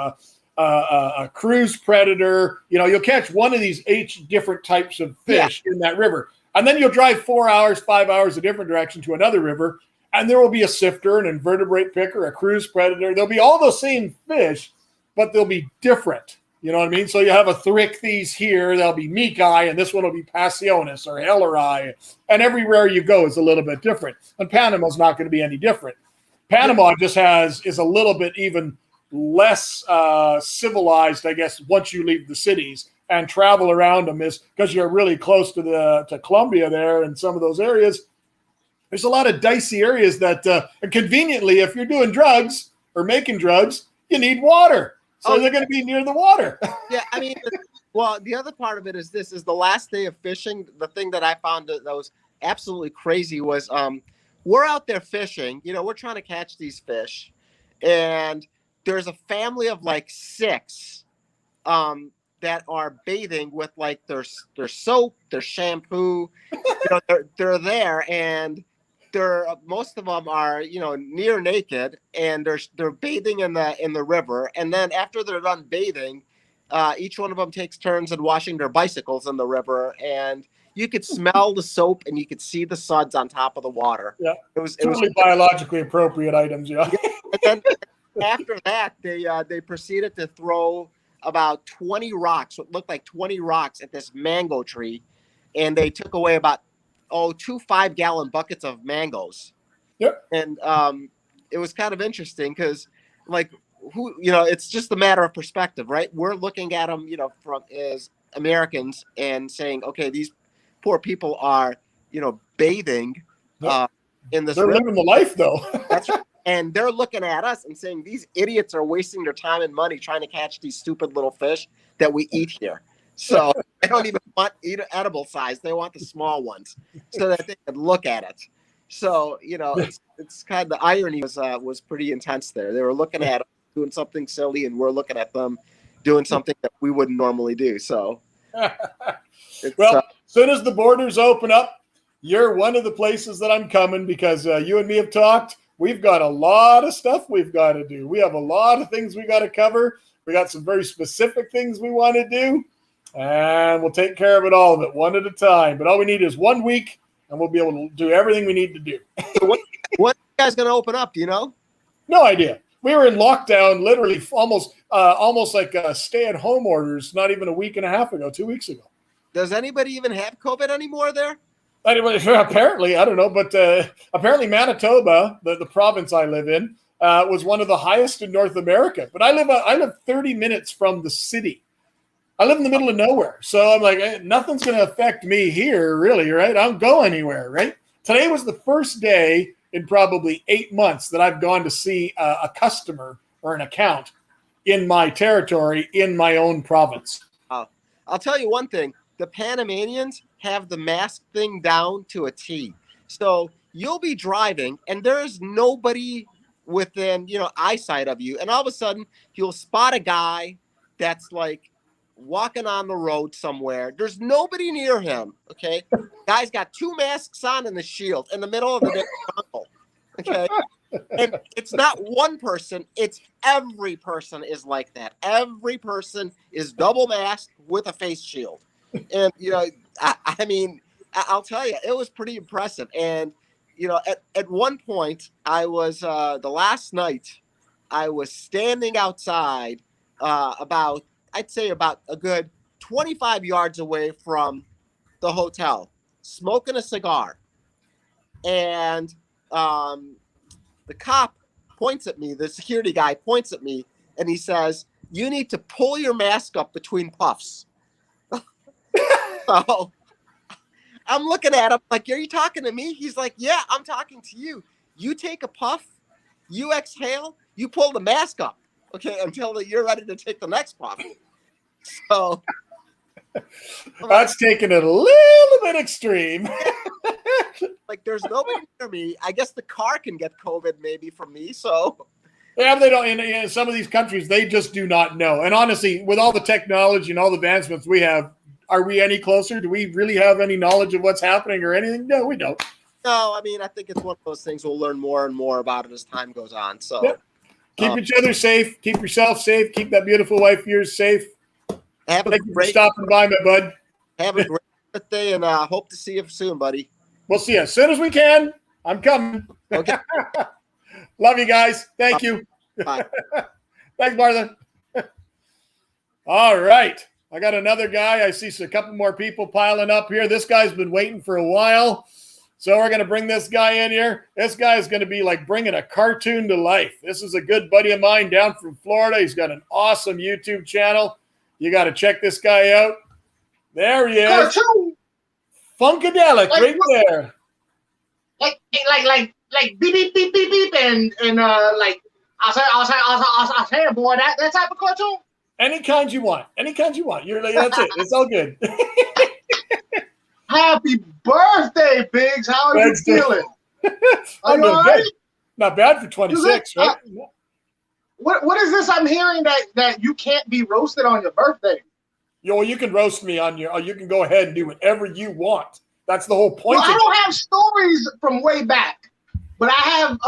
a cruise predator. You'll catch one of these 8 different types of fish in that river. And then you'll drive 4 hours, 5 hours a different direction to another river, and there will be a sifter, an invertebrate picker, a cruise predator. There'll be all the same fish, but they'll be different. You know what I mean? So you have a Thrichthyes here, there'll be Miki, and this one will be Passionis or Helleri. And everywhere you go is a little bit different. And Panama's not going to be any different. Panama just is a little bit even less civilized, I guess, once you leave the cities and travel around them, is because you're really close to Colombia there and some of those areas. There's a lot of dicey areas that conveniently, if you're doing drugs or making drugs, you need water. So they're going to be near the water. Yeah, I mean, well, the other part of it is this is the last day of fishing. The thing that I found that was absolutely crazy was we're out there fishing. We're trying to catch these fish. And there's a family of like 6 that are bathing with like their soap, their shampoo. They're there, and most of them are near naked, and they're bathing in the river. And then after they're done bathing, each one of them takes turns in washing their bicycles in the river, and you could smell the soap and you could see the suds on top of the water. Yeah, it was biologically appropriate items. Yeah. And then after that, they proceeded to throw about 20 rocks, what looked like 20 rocks, at this mango tree, and they took away about 2 5-gallon buckets of mangoes. Yep. And it was kind of interesting because, it's just a matter of perspective, right? We're looking at them, from as Americans and saying, okay, these poor people are, bathing in this. They're river. living the life, though. That's right. And they're looking at us and saying, these idiots are wasting their time and money trying to catch these stupid little fish that we eat here. So they don't even want edible size. They want the small ones so that they can look at it. So, it's kind of, the irony was pretty intense there. They were looking at us doing something silly, and we're looking at them doing something that we wouldn't normally do. So, well, as soon as the borders open up, you're one of the places that I'm coming, because you and me have talked. We've got a lot of stuff we've got to do. We have a lot of things we got to cover. We got some very specific things we want to do, and we'll take care of all of it one at a time. But all we need is 1 week, and we'll be able to do everything we need to do. So what are you guys going to open up? Do you know? No idea. We were in lockdown literally almost like stay-at-home orders not even a week and a half ago, 2 weeks ago. Does anybody even have COVID anymore there? Anyway, apparently, I don't know, but apparently Manitoba, the province I live in, was one of the highest in North America. But I live 30 minutes from the city. I live in the middle of nowhere. So I'm like, nothing's going to affect me here, really, right? I don't go anywhere, right? Today was the first day in probably 8 months that I've gone to see a customer or an account in my territory, in my own province. I'll tell you one thing. The Panamanians have the mask thing down to a T. So you'll be driving and there's nobody within, eyesight of you. And all of a sudden you'll spot a guy that's like walking on the road somewhere. There's nobody near him. Okay. Guy's got 2 masks on and the shield in the middle of the jungle. Okay. And it's not one person, it's every person is like that. Every person is double masked with a face shield. And, I mean, I'll tell you, it was pretty impressive. And, at one point I was, the last night I was standing outside about a good 25 yards away from the hotel, smoking a cigar. And the cop points at me, the security guy points at me, and he says, "You need to pull your mask up between puffs." So I'm looking at him like, "Are you talking to me?" He's like, "Yeah, I'm talking to you. You take a puff, you exhale, you pull the mask up, okay, until you're ready to take the next puff." So That's taking it a little bit extreme. like, there's nobody near me. I guess the car can get COVID maybe from me. So Yeah, they don't. In some of these countries, they just do not know. And honestly, with all the technology and all the advancements we have, are we any closer? Do we really have any knowledge of what's happening or anything? No, we don't. no, I mean, I think it's one of those things we'll learn more and more about it as time goes on. So Yep. Keep each other safe. Keep yourself safe. Keep that beautiful wife of yours safe. have a Thank you for great stopping by, my bud. birthday, and hope to see you soon, buddy. We'll see you as soon as we can. I'm coming. Okay. Love you guys. Thank you. Bye. Thanks, Martha. All right. I got another guy. I see a couple more people piling up here. This guy's been waiting for a while. So we're going to bring this guy in here. This guy is going to be like bringing a cartoon to life. This is a good buddy of mine down from Florida. He's got an awesome YouTube channel. You got to check this guy out. There he is. Cartoon, Funkadelic Like right what? there. like beep beep beep beep beep, and like I'll say, boy, that type of cartoon. Any kind you want. Any kind you want. You're like, that's it. It's all good. Happy birthday, Biggs. How are you Thanks, dude. feeling? Are I'm you doing all good. right? Not bad for 26, right? What is this I'm hearing that you can't be roasted on your birthday? You can roast me on your. You can go ahead and do whatever you want. That's the whole point. Well, I of don't have stories from way back, but I have.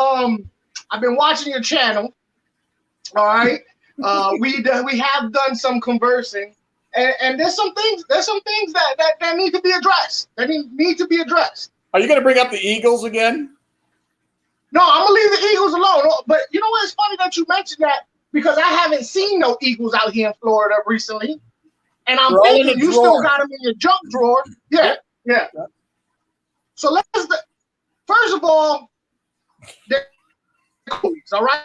I've been watching your channel. All right. We have done some conversing, and there's some things that need to be addressed. That need to be addressed. Are you going to bring up the Eagles again? No, I'm gonna leave the Eagles alone. But you know what? It's funny that you mentioned that because I haven't seen no Eagles out here in Florida recently, and I'm They're all in thinking a you still drawer. got them in your junk drawer. Yeah. So first of all, they're goalies, all right?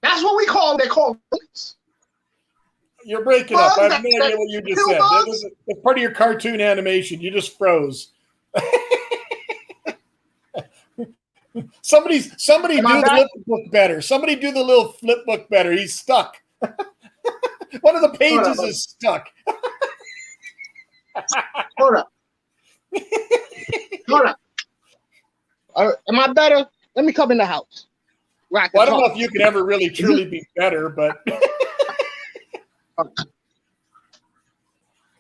That's what we call them. They're called goalies. You're breaking up. I have no Bugs, idea what you just two said. bugs. It's part of your cartoon animation. You just froze. Somebody do Am I the back? flip book better. Somebody do the little flip book better. He's stuck. One of the pages is stuck. Hold up. Hold up. Am I better? Let me come in the house. Where I can Well, I don't know talk. if you can ever really truly be better, but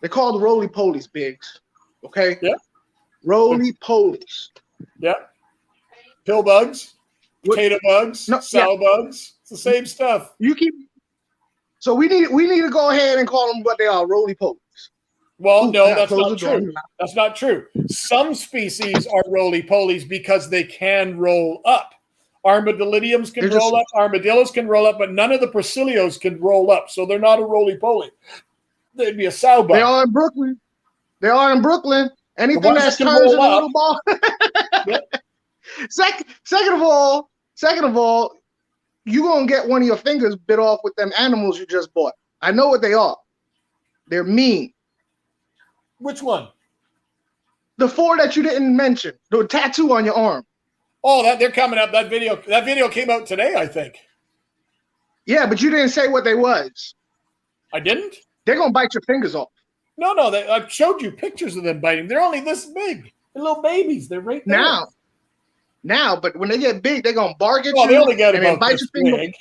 They're called roly polies, Biggs. Okay? Yeah. Roly polies. yeah. Pill bugs, potato bugs, No, sow bugs. It's the same stuff. You keep. So we need to go ahead and call them what they are, roly polies. Well, Ooh, no, I gotta that's close not the door. true. That's not true. Some species are roly-polies because they can roll up. Armadillidiums can They're just- roll up. Armadillos can roll up, but none of the Priscillios can roll up, so they're not a roly-poly. They'd be a sow bug. They are in Brooklyn. They are in Brooklyn. Anything ones that that can turns into roll a up. little ball. Yep. Second of all, you're gonna get one of your fingers bit off with them animals you just bought. I know what they are. They're mean. Which one? The four that you didn't mention, the tattoo on your arm. Oh, they're coming up. That video came out today, I think. Yeah, but you didn't say what they was. I didn't? They're gonna bite your fingers off. No. I showed you pictures of them biting. They're only this big. They're little babies. They're right there. Now, but when they get big, they're gonna bark at Well, you they only get and then about bite this your finger. big.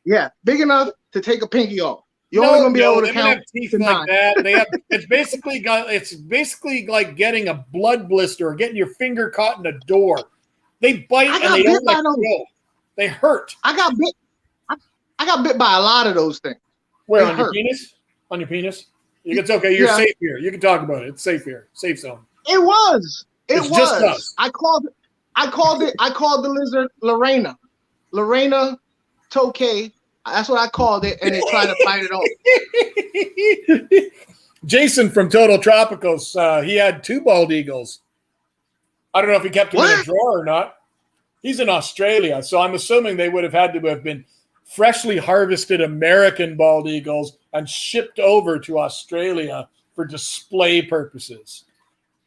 Yeah, big enough to take a pinky off. You're only gonna be able to they don't count have teeth to like 9. that. They have. It's basically like getting a blood blister or getting your finger caught in a door. They bite I and got they bit don't by let those. go. They hurt. I got bit. I got bit by a lot of those things. Where They on your hurt. penis? On your penis? It's okay. You're Yeah. safe here. You can talk about it. It's safe here. Safe zone. It was. It's just us. I called the lizard Lorena. Lorena Tokay. That's what I called it, and they tried to bite it off. Jason from Total Tropicals, he had 2 bald eagles. I don't know if he kept them in a drawer or not. He's in Australia, so I'm assuming they would have had to have been freshly harvested American bald eagles and shipped over to Australia for display purposes.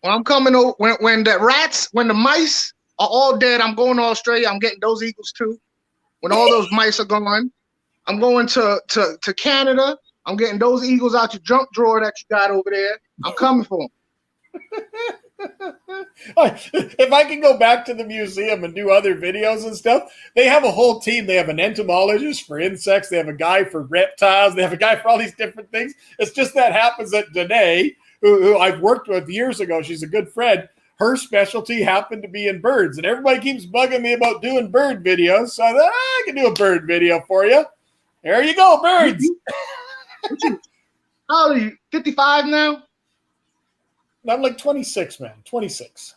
When I'm coming over, when the mice are all dead, I'm going to Australia. I'm getting those eagles too. When all those mice are gone, I'm going to Canada. I'm getting those eagles out your junk drawer that you got over there. I'm coming for them. If I can go back to the museum and do other videos and stuff, they have a whole team. They have an entomologist for insects. They have a guy for reptiles. They have a guy for all these different things. It's just that happens that Danae, who I've worked with years ago, she's a good friend, her specialty happened to be in birds. And everybody keeps bugging me about doing bird videos. So I thought, I can do a bird video for you. There you go, birds. How old are you? 55 now? I'm like 26, man. 26.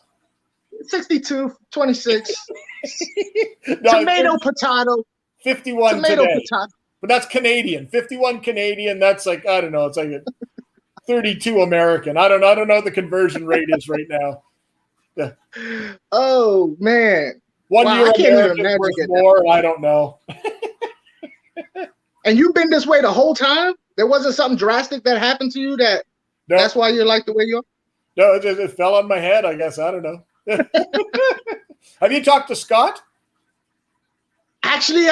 62, 26. No, Tomato, potato. 51 Tomato, today. potato. But that's Canadian. 51 Canadian. That's like, I don't know. It's like a 32 American. I don't know what the conversion rate is right now. Yeah. Oh, man. 1 Wow, year I can't even American imagine worth getting more. I don't know. And you've been this way the whole time? There wasn't something drastic that happened to you that's why you're like the way you are? No, it fell on my head, I guess. I don't know. Have you talked to Scott? Actually,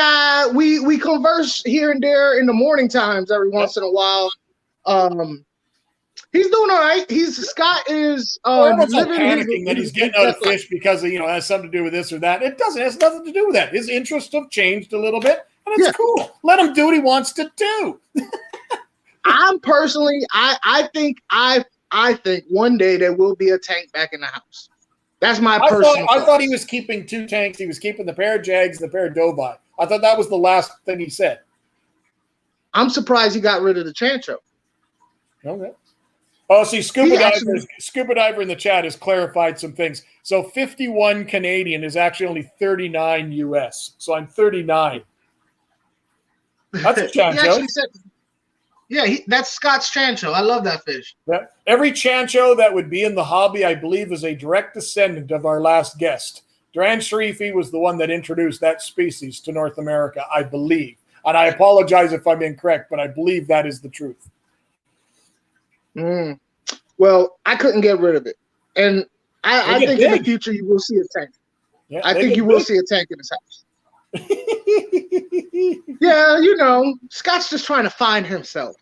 we converse here and there in the morning times every once in a while. He's doing all right. Scott is almost like living panicking that he's getting out of fish because it has something to do with this or that. It doesn't. It has nothing to do with that. His interests have changed a little bit, and it's cool. Let him do what he wants to do. I'm personally, I think one day there will be a tank back in the house. That's my personal. I thought he was keeping 2 tanks. He was keeping the pair of Jags and the pair of Dovi. I thought that was the last thing he said. I'm surprised he got rid of the Chancho. Okay. Oh, see, Scuba Diver in the chat has clarified some things. So 51 Canadian is actually only 39 US. So I'm 39. That's a Chancho. He actually said, that's Scott's Chancho. I love that fish. Yeah. Every Chancho that would be in the hobby, I believe, is a direct descendant of our last guest. Duran Sharifi was the one that introduced that species to North America, I believe. And I apologize if I'm incorrect, but I believe that is the truth. Well, I couldn't get rid of it. And I think in the future you will see a tank. Yeah, I think you will see a tank in his house. Yeah, Scott's just trying to find himself.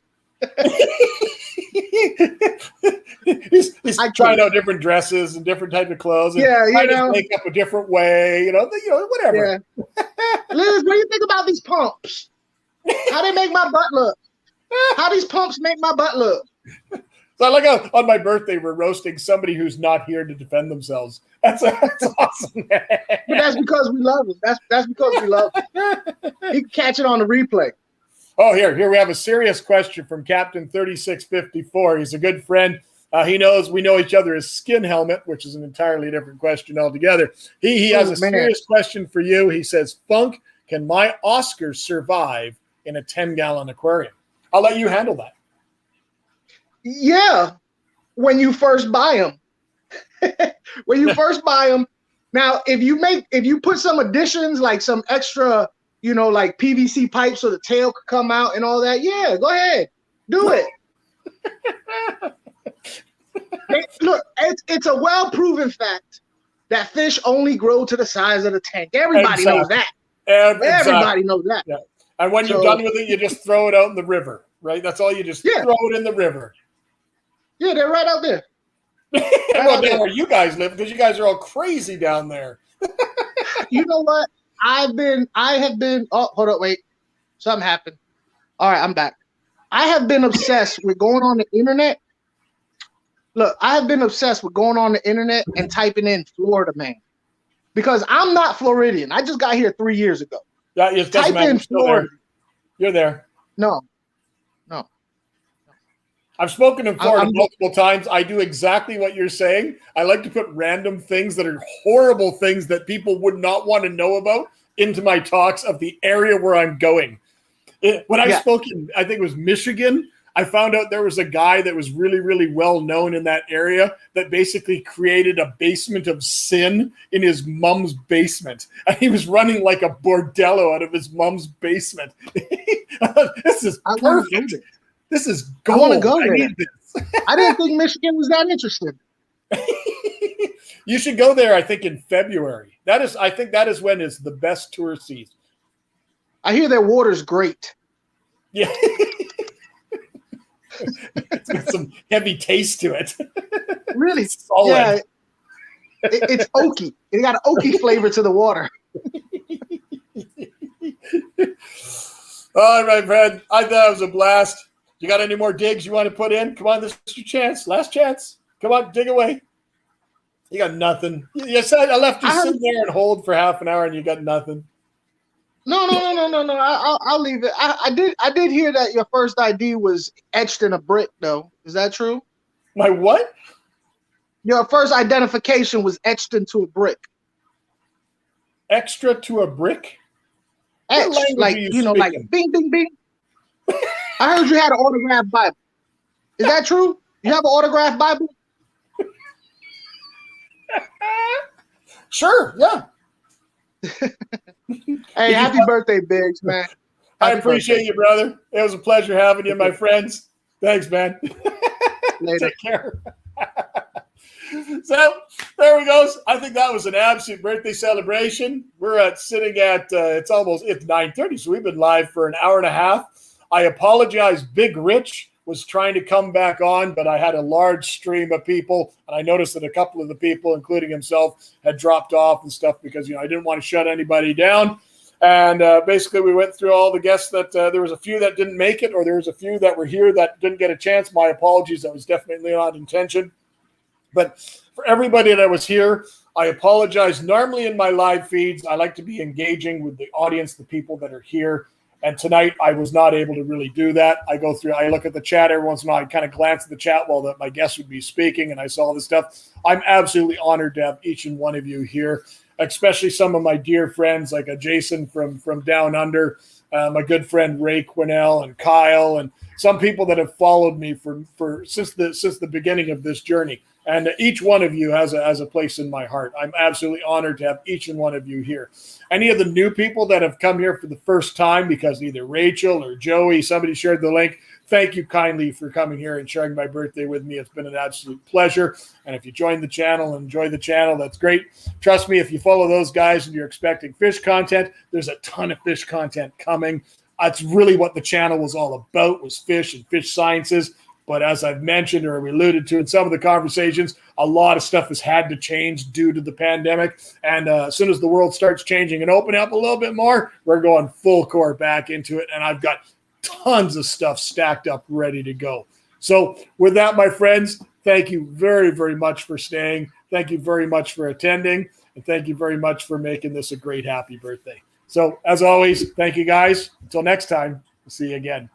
he's trying out different dresses and different types of clothes. And trying to make up a different way, whatever. Yeah. Liz, what do you think about these pumps? How they make my butt look? How these pumps make my butt look? So I like how on my birthday we're roasting somebody who's not here to defend themselves. That's awesome. But that's because we love him. That's because we love him. He can catch it on the replay. Oh, here we have a serious question from Captain 3654. He's a good friend. We know each other as Skin Helmet, which is an entirely different question altogether. He has a serious question for you. He says, Funk, can my Oscars survive in a 10-gallon aquarium? I'll let you handle that. Yeah, when you first buy them. When you first buy them. Now, if you put some additions, like some extra, like PVC pipes so the tail could come out and all that, yeah, go ahead. Do it. Look, it's a well-proven fact that fish only grow to the size of the tank. Everybody knows that. Everybody knows that. Yeah. And when you're done with it, you just throw it out in the river, right? That's all you just throw it in the river. Yeah, they're right out there. Well, there where you guys live, because you guys are all crazy down there. You know what? I have been. Oh, hold up, wait. Something happened. All right, I'm back. I have been obsessed with going on the internet. Look, I have been obsessed with going on the internet and typing in Florida man, because I'm not Floridian. I just got here 3 years ago. Yeah, it doesn't matter. In Florida. You're there. No. I've spoken in Florida I'm- multiple times. I do exactly what you're saying. I like to put random things that are horrible things that people would not want to know about into my talks of the area where I'm going. When I spoke in, I think it was Michigan, I found out there was a guy that was really, really well known in that area that basically created a basement of sin in his mom's basement. And he was running like a bordello out of his mom's basement. This is I wanna go perfect. there. This is I gold. wanna go I there. need this. I didn't think Michigan was that interested. You should go there, I think, in February. I think that is when it's the best tourist season. I hear their water's great. Yeah. It's got some heavy taste to it. Really? Solid. Yeah. It's oaky. It got an oaky flavor to the water. All right, friend. I thought that was a blast. You got any more digs you want to put in? Come on, this is your chance. Last chance. Come on, dig away. You got nothing. You said I left you sitting there and hold for half an hour, and you got nothing. No. I'll leave it. I did hear that your first ID was etched in a brick, though. Is that true? My what? Your first identification was etched into a brick. Extra to a brick? What Etched, language like are you like speaking? bing, bing, bing. I heard you had an autographed Bible. Is that true? You have an autographed Bible? Sure, yeah. Hey, happy birthday, Biggs, man. I Happy appreciate birthday. you, brother. It was a pleasure having you, my friends. Thanks, man. Later. Take care. So there we go. I think that was an absolute birthday celebration. We're sitting at it's 9:30, so we've been live for an hour and a half. I apologize. Big Rich was trying to come back on, but I had a large stream of people, and I noticed that a couple of the people, including himself, had dropped off and stuff because I didn't want to shut anybody down. And basically, we went through all the guests that there was a few that didn't make it, or there was a few that were here that didn't get a chance. My apologies. That was definitely not intention. But for everybody that was here, I apologize. Normally in my live feeds, I like to be engaging with the audience, the people that are here. And tonight, I was not able to really do that. I look at the chat every once in a while. I kind of glance at the chat while my guests would be speaking, and I saw this stuff. I'm absolutely honored to have each and one of you here, especially some of my dear friends like Jason from Down Under, my good friend Ray Quinnell and Kyle, and some people that have followed me since the beginning of this journey. And each one of you has a place in my heart. I'm absolutely honored to have each and one of you here. Any of the new people that have come here for the first time because either Rachel or Joey, somebody shared the link, thank you kindly for coming here and sharing my birthday with me. It's been an absolute pleasure. And if you joined the channel and enjoy the channel, that's great. Trust me, if you follow those guys and you're expecting fish content, there's a ton of fish content coming. That's really what the channel was all about, was fish and fish sciences. But as I've mentioned or we alluded to in some of the conversations, a lot of stuff has had to change due to the pandemic. And as soon as the world starts changing and opening up a little bit more, we're going full core back into it. And I've got tons of stuff stacked up ready to go. So with that, my friends, thank you very, very much for staying. Thank you very much for attending. And thank you very much for making this a great, happy birthday. So as always, thank you guys. Until next time, we'll see you again.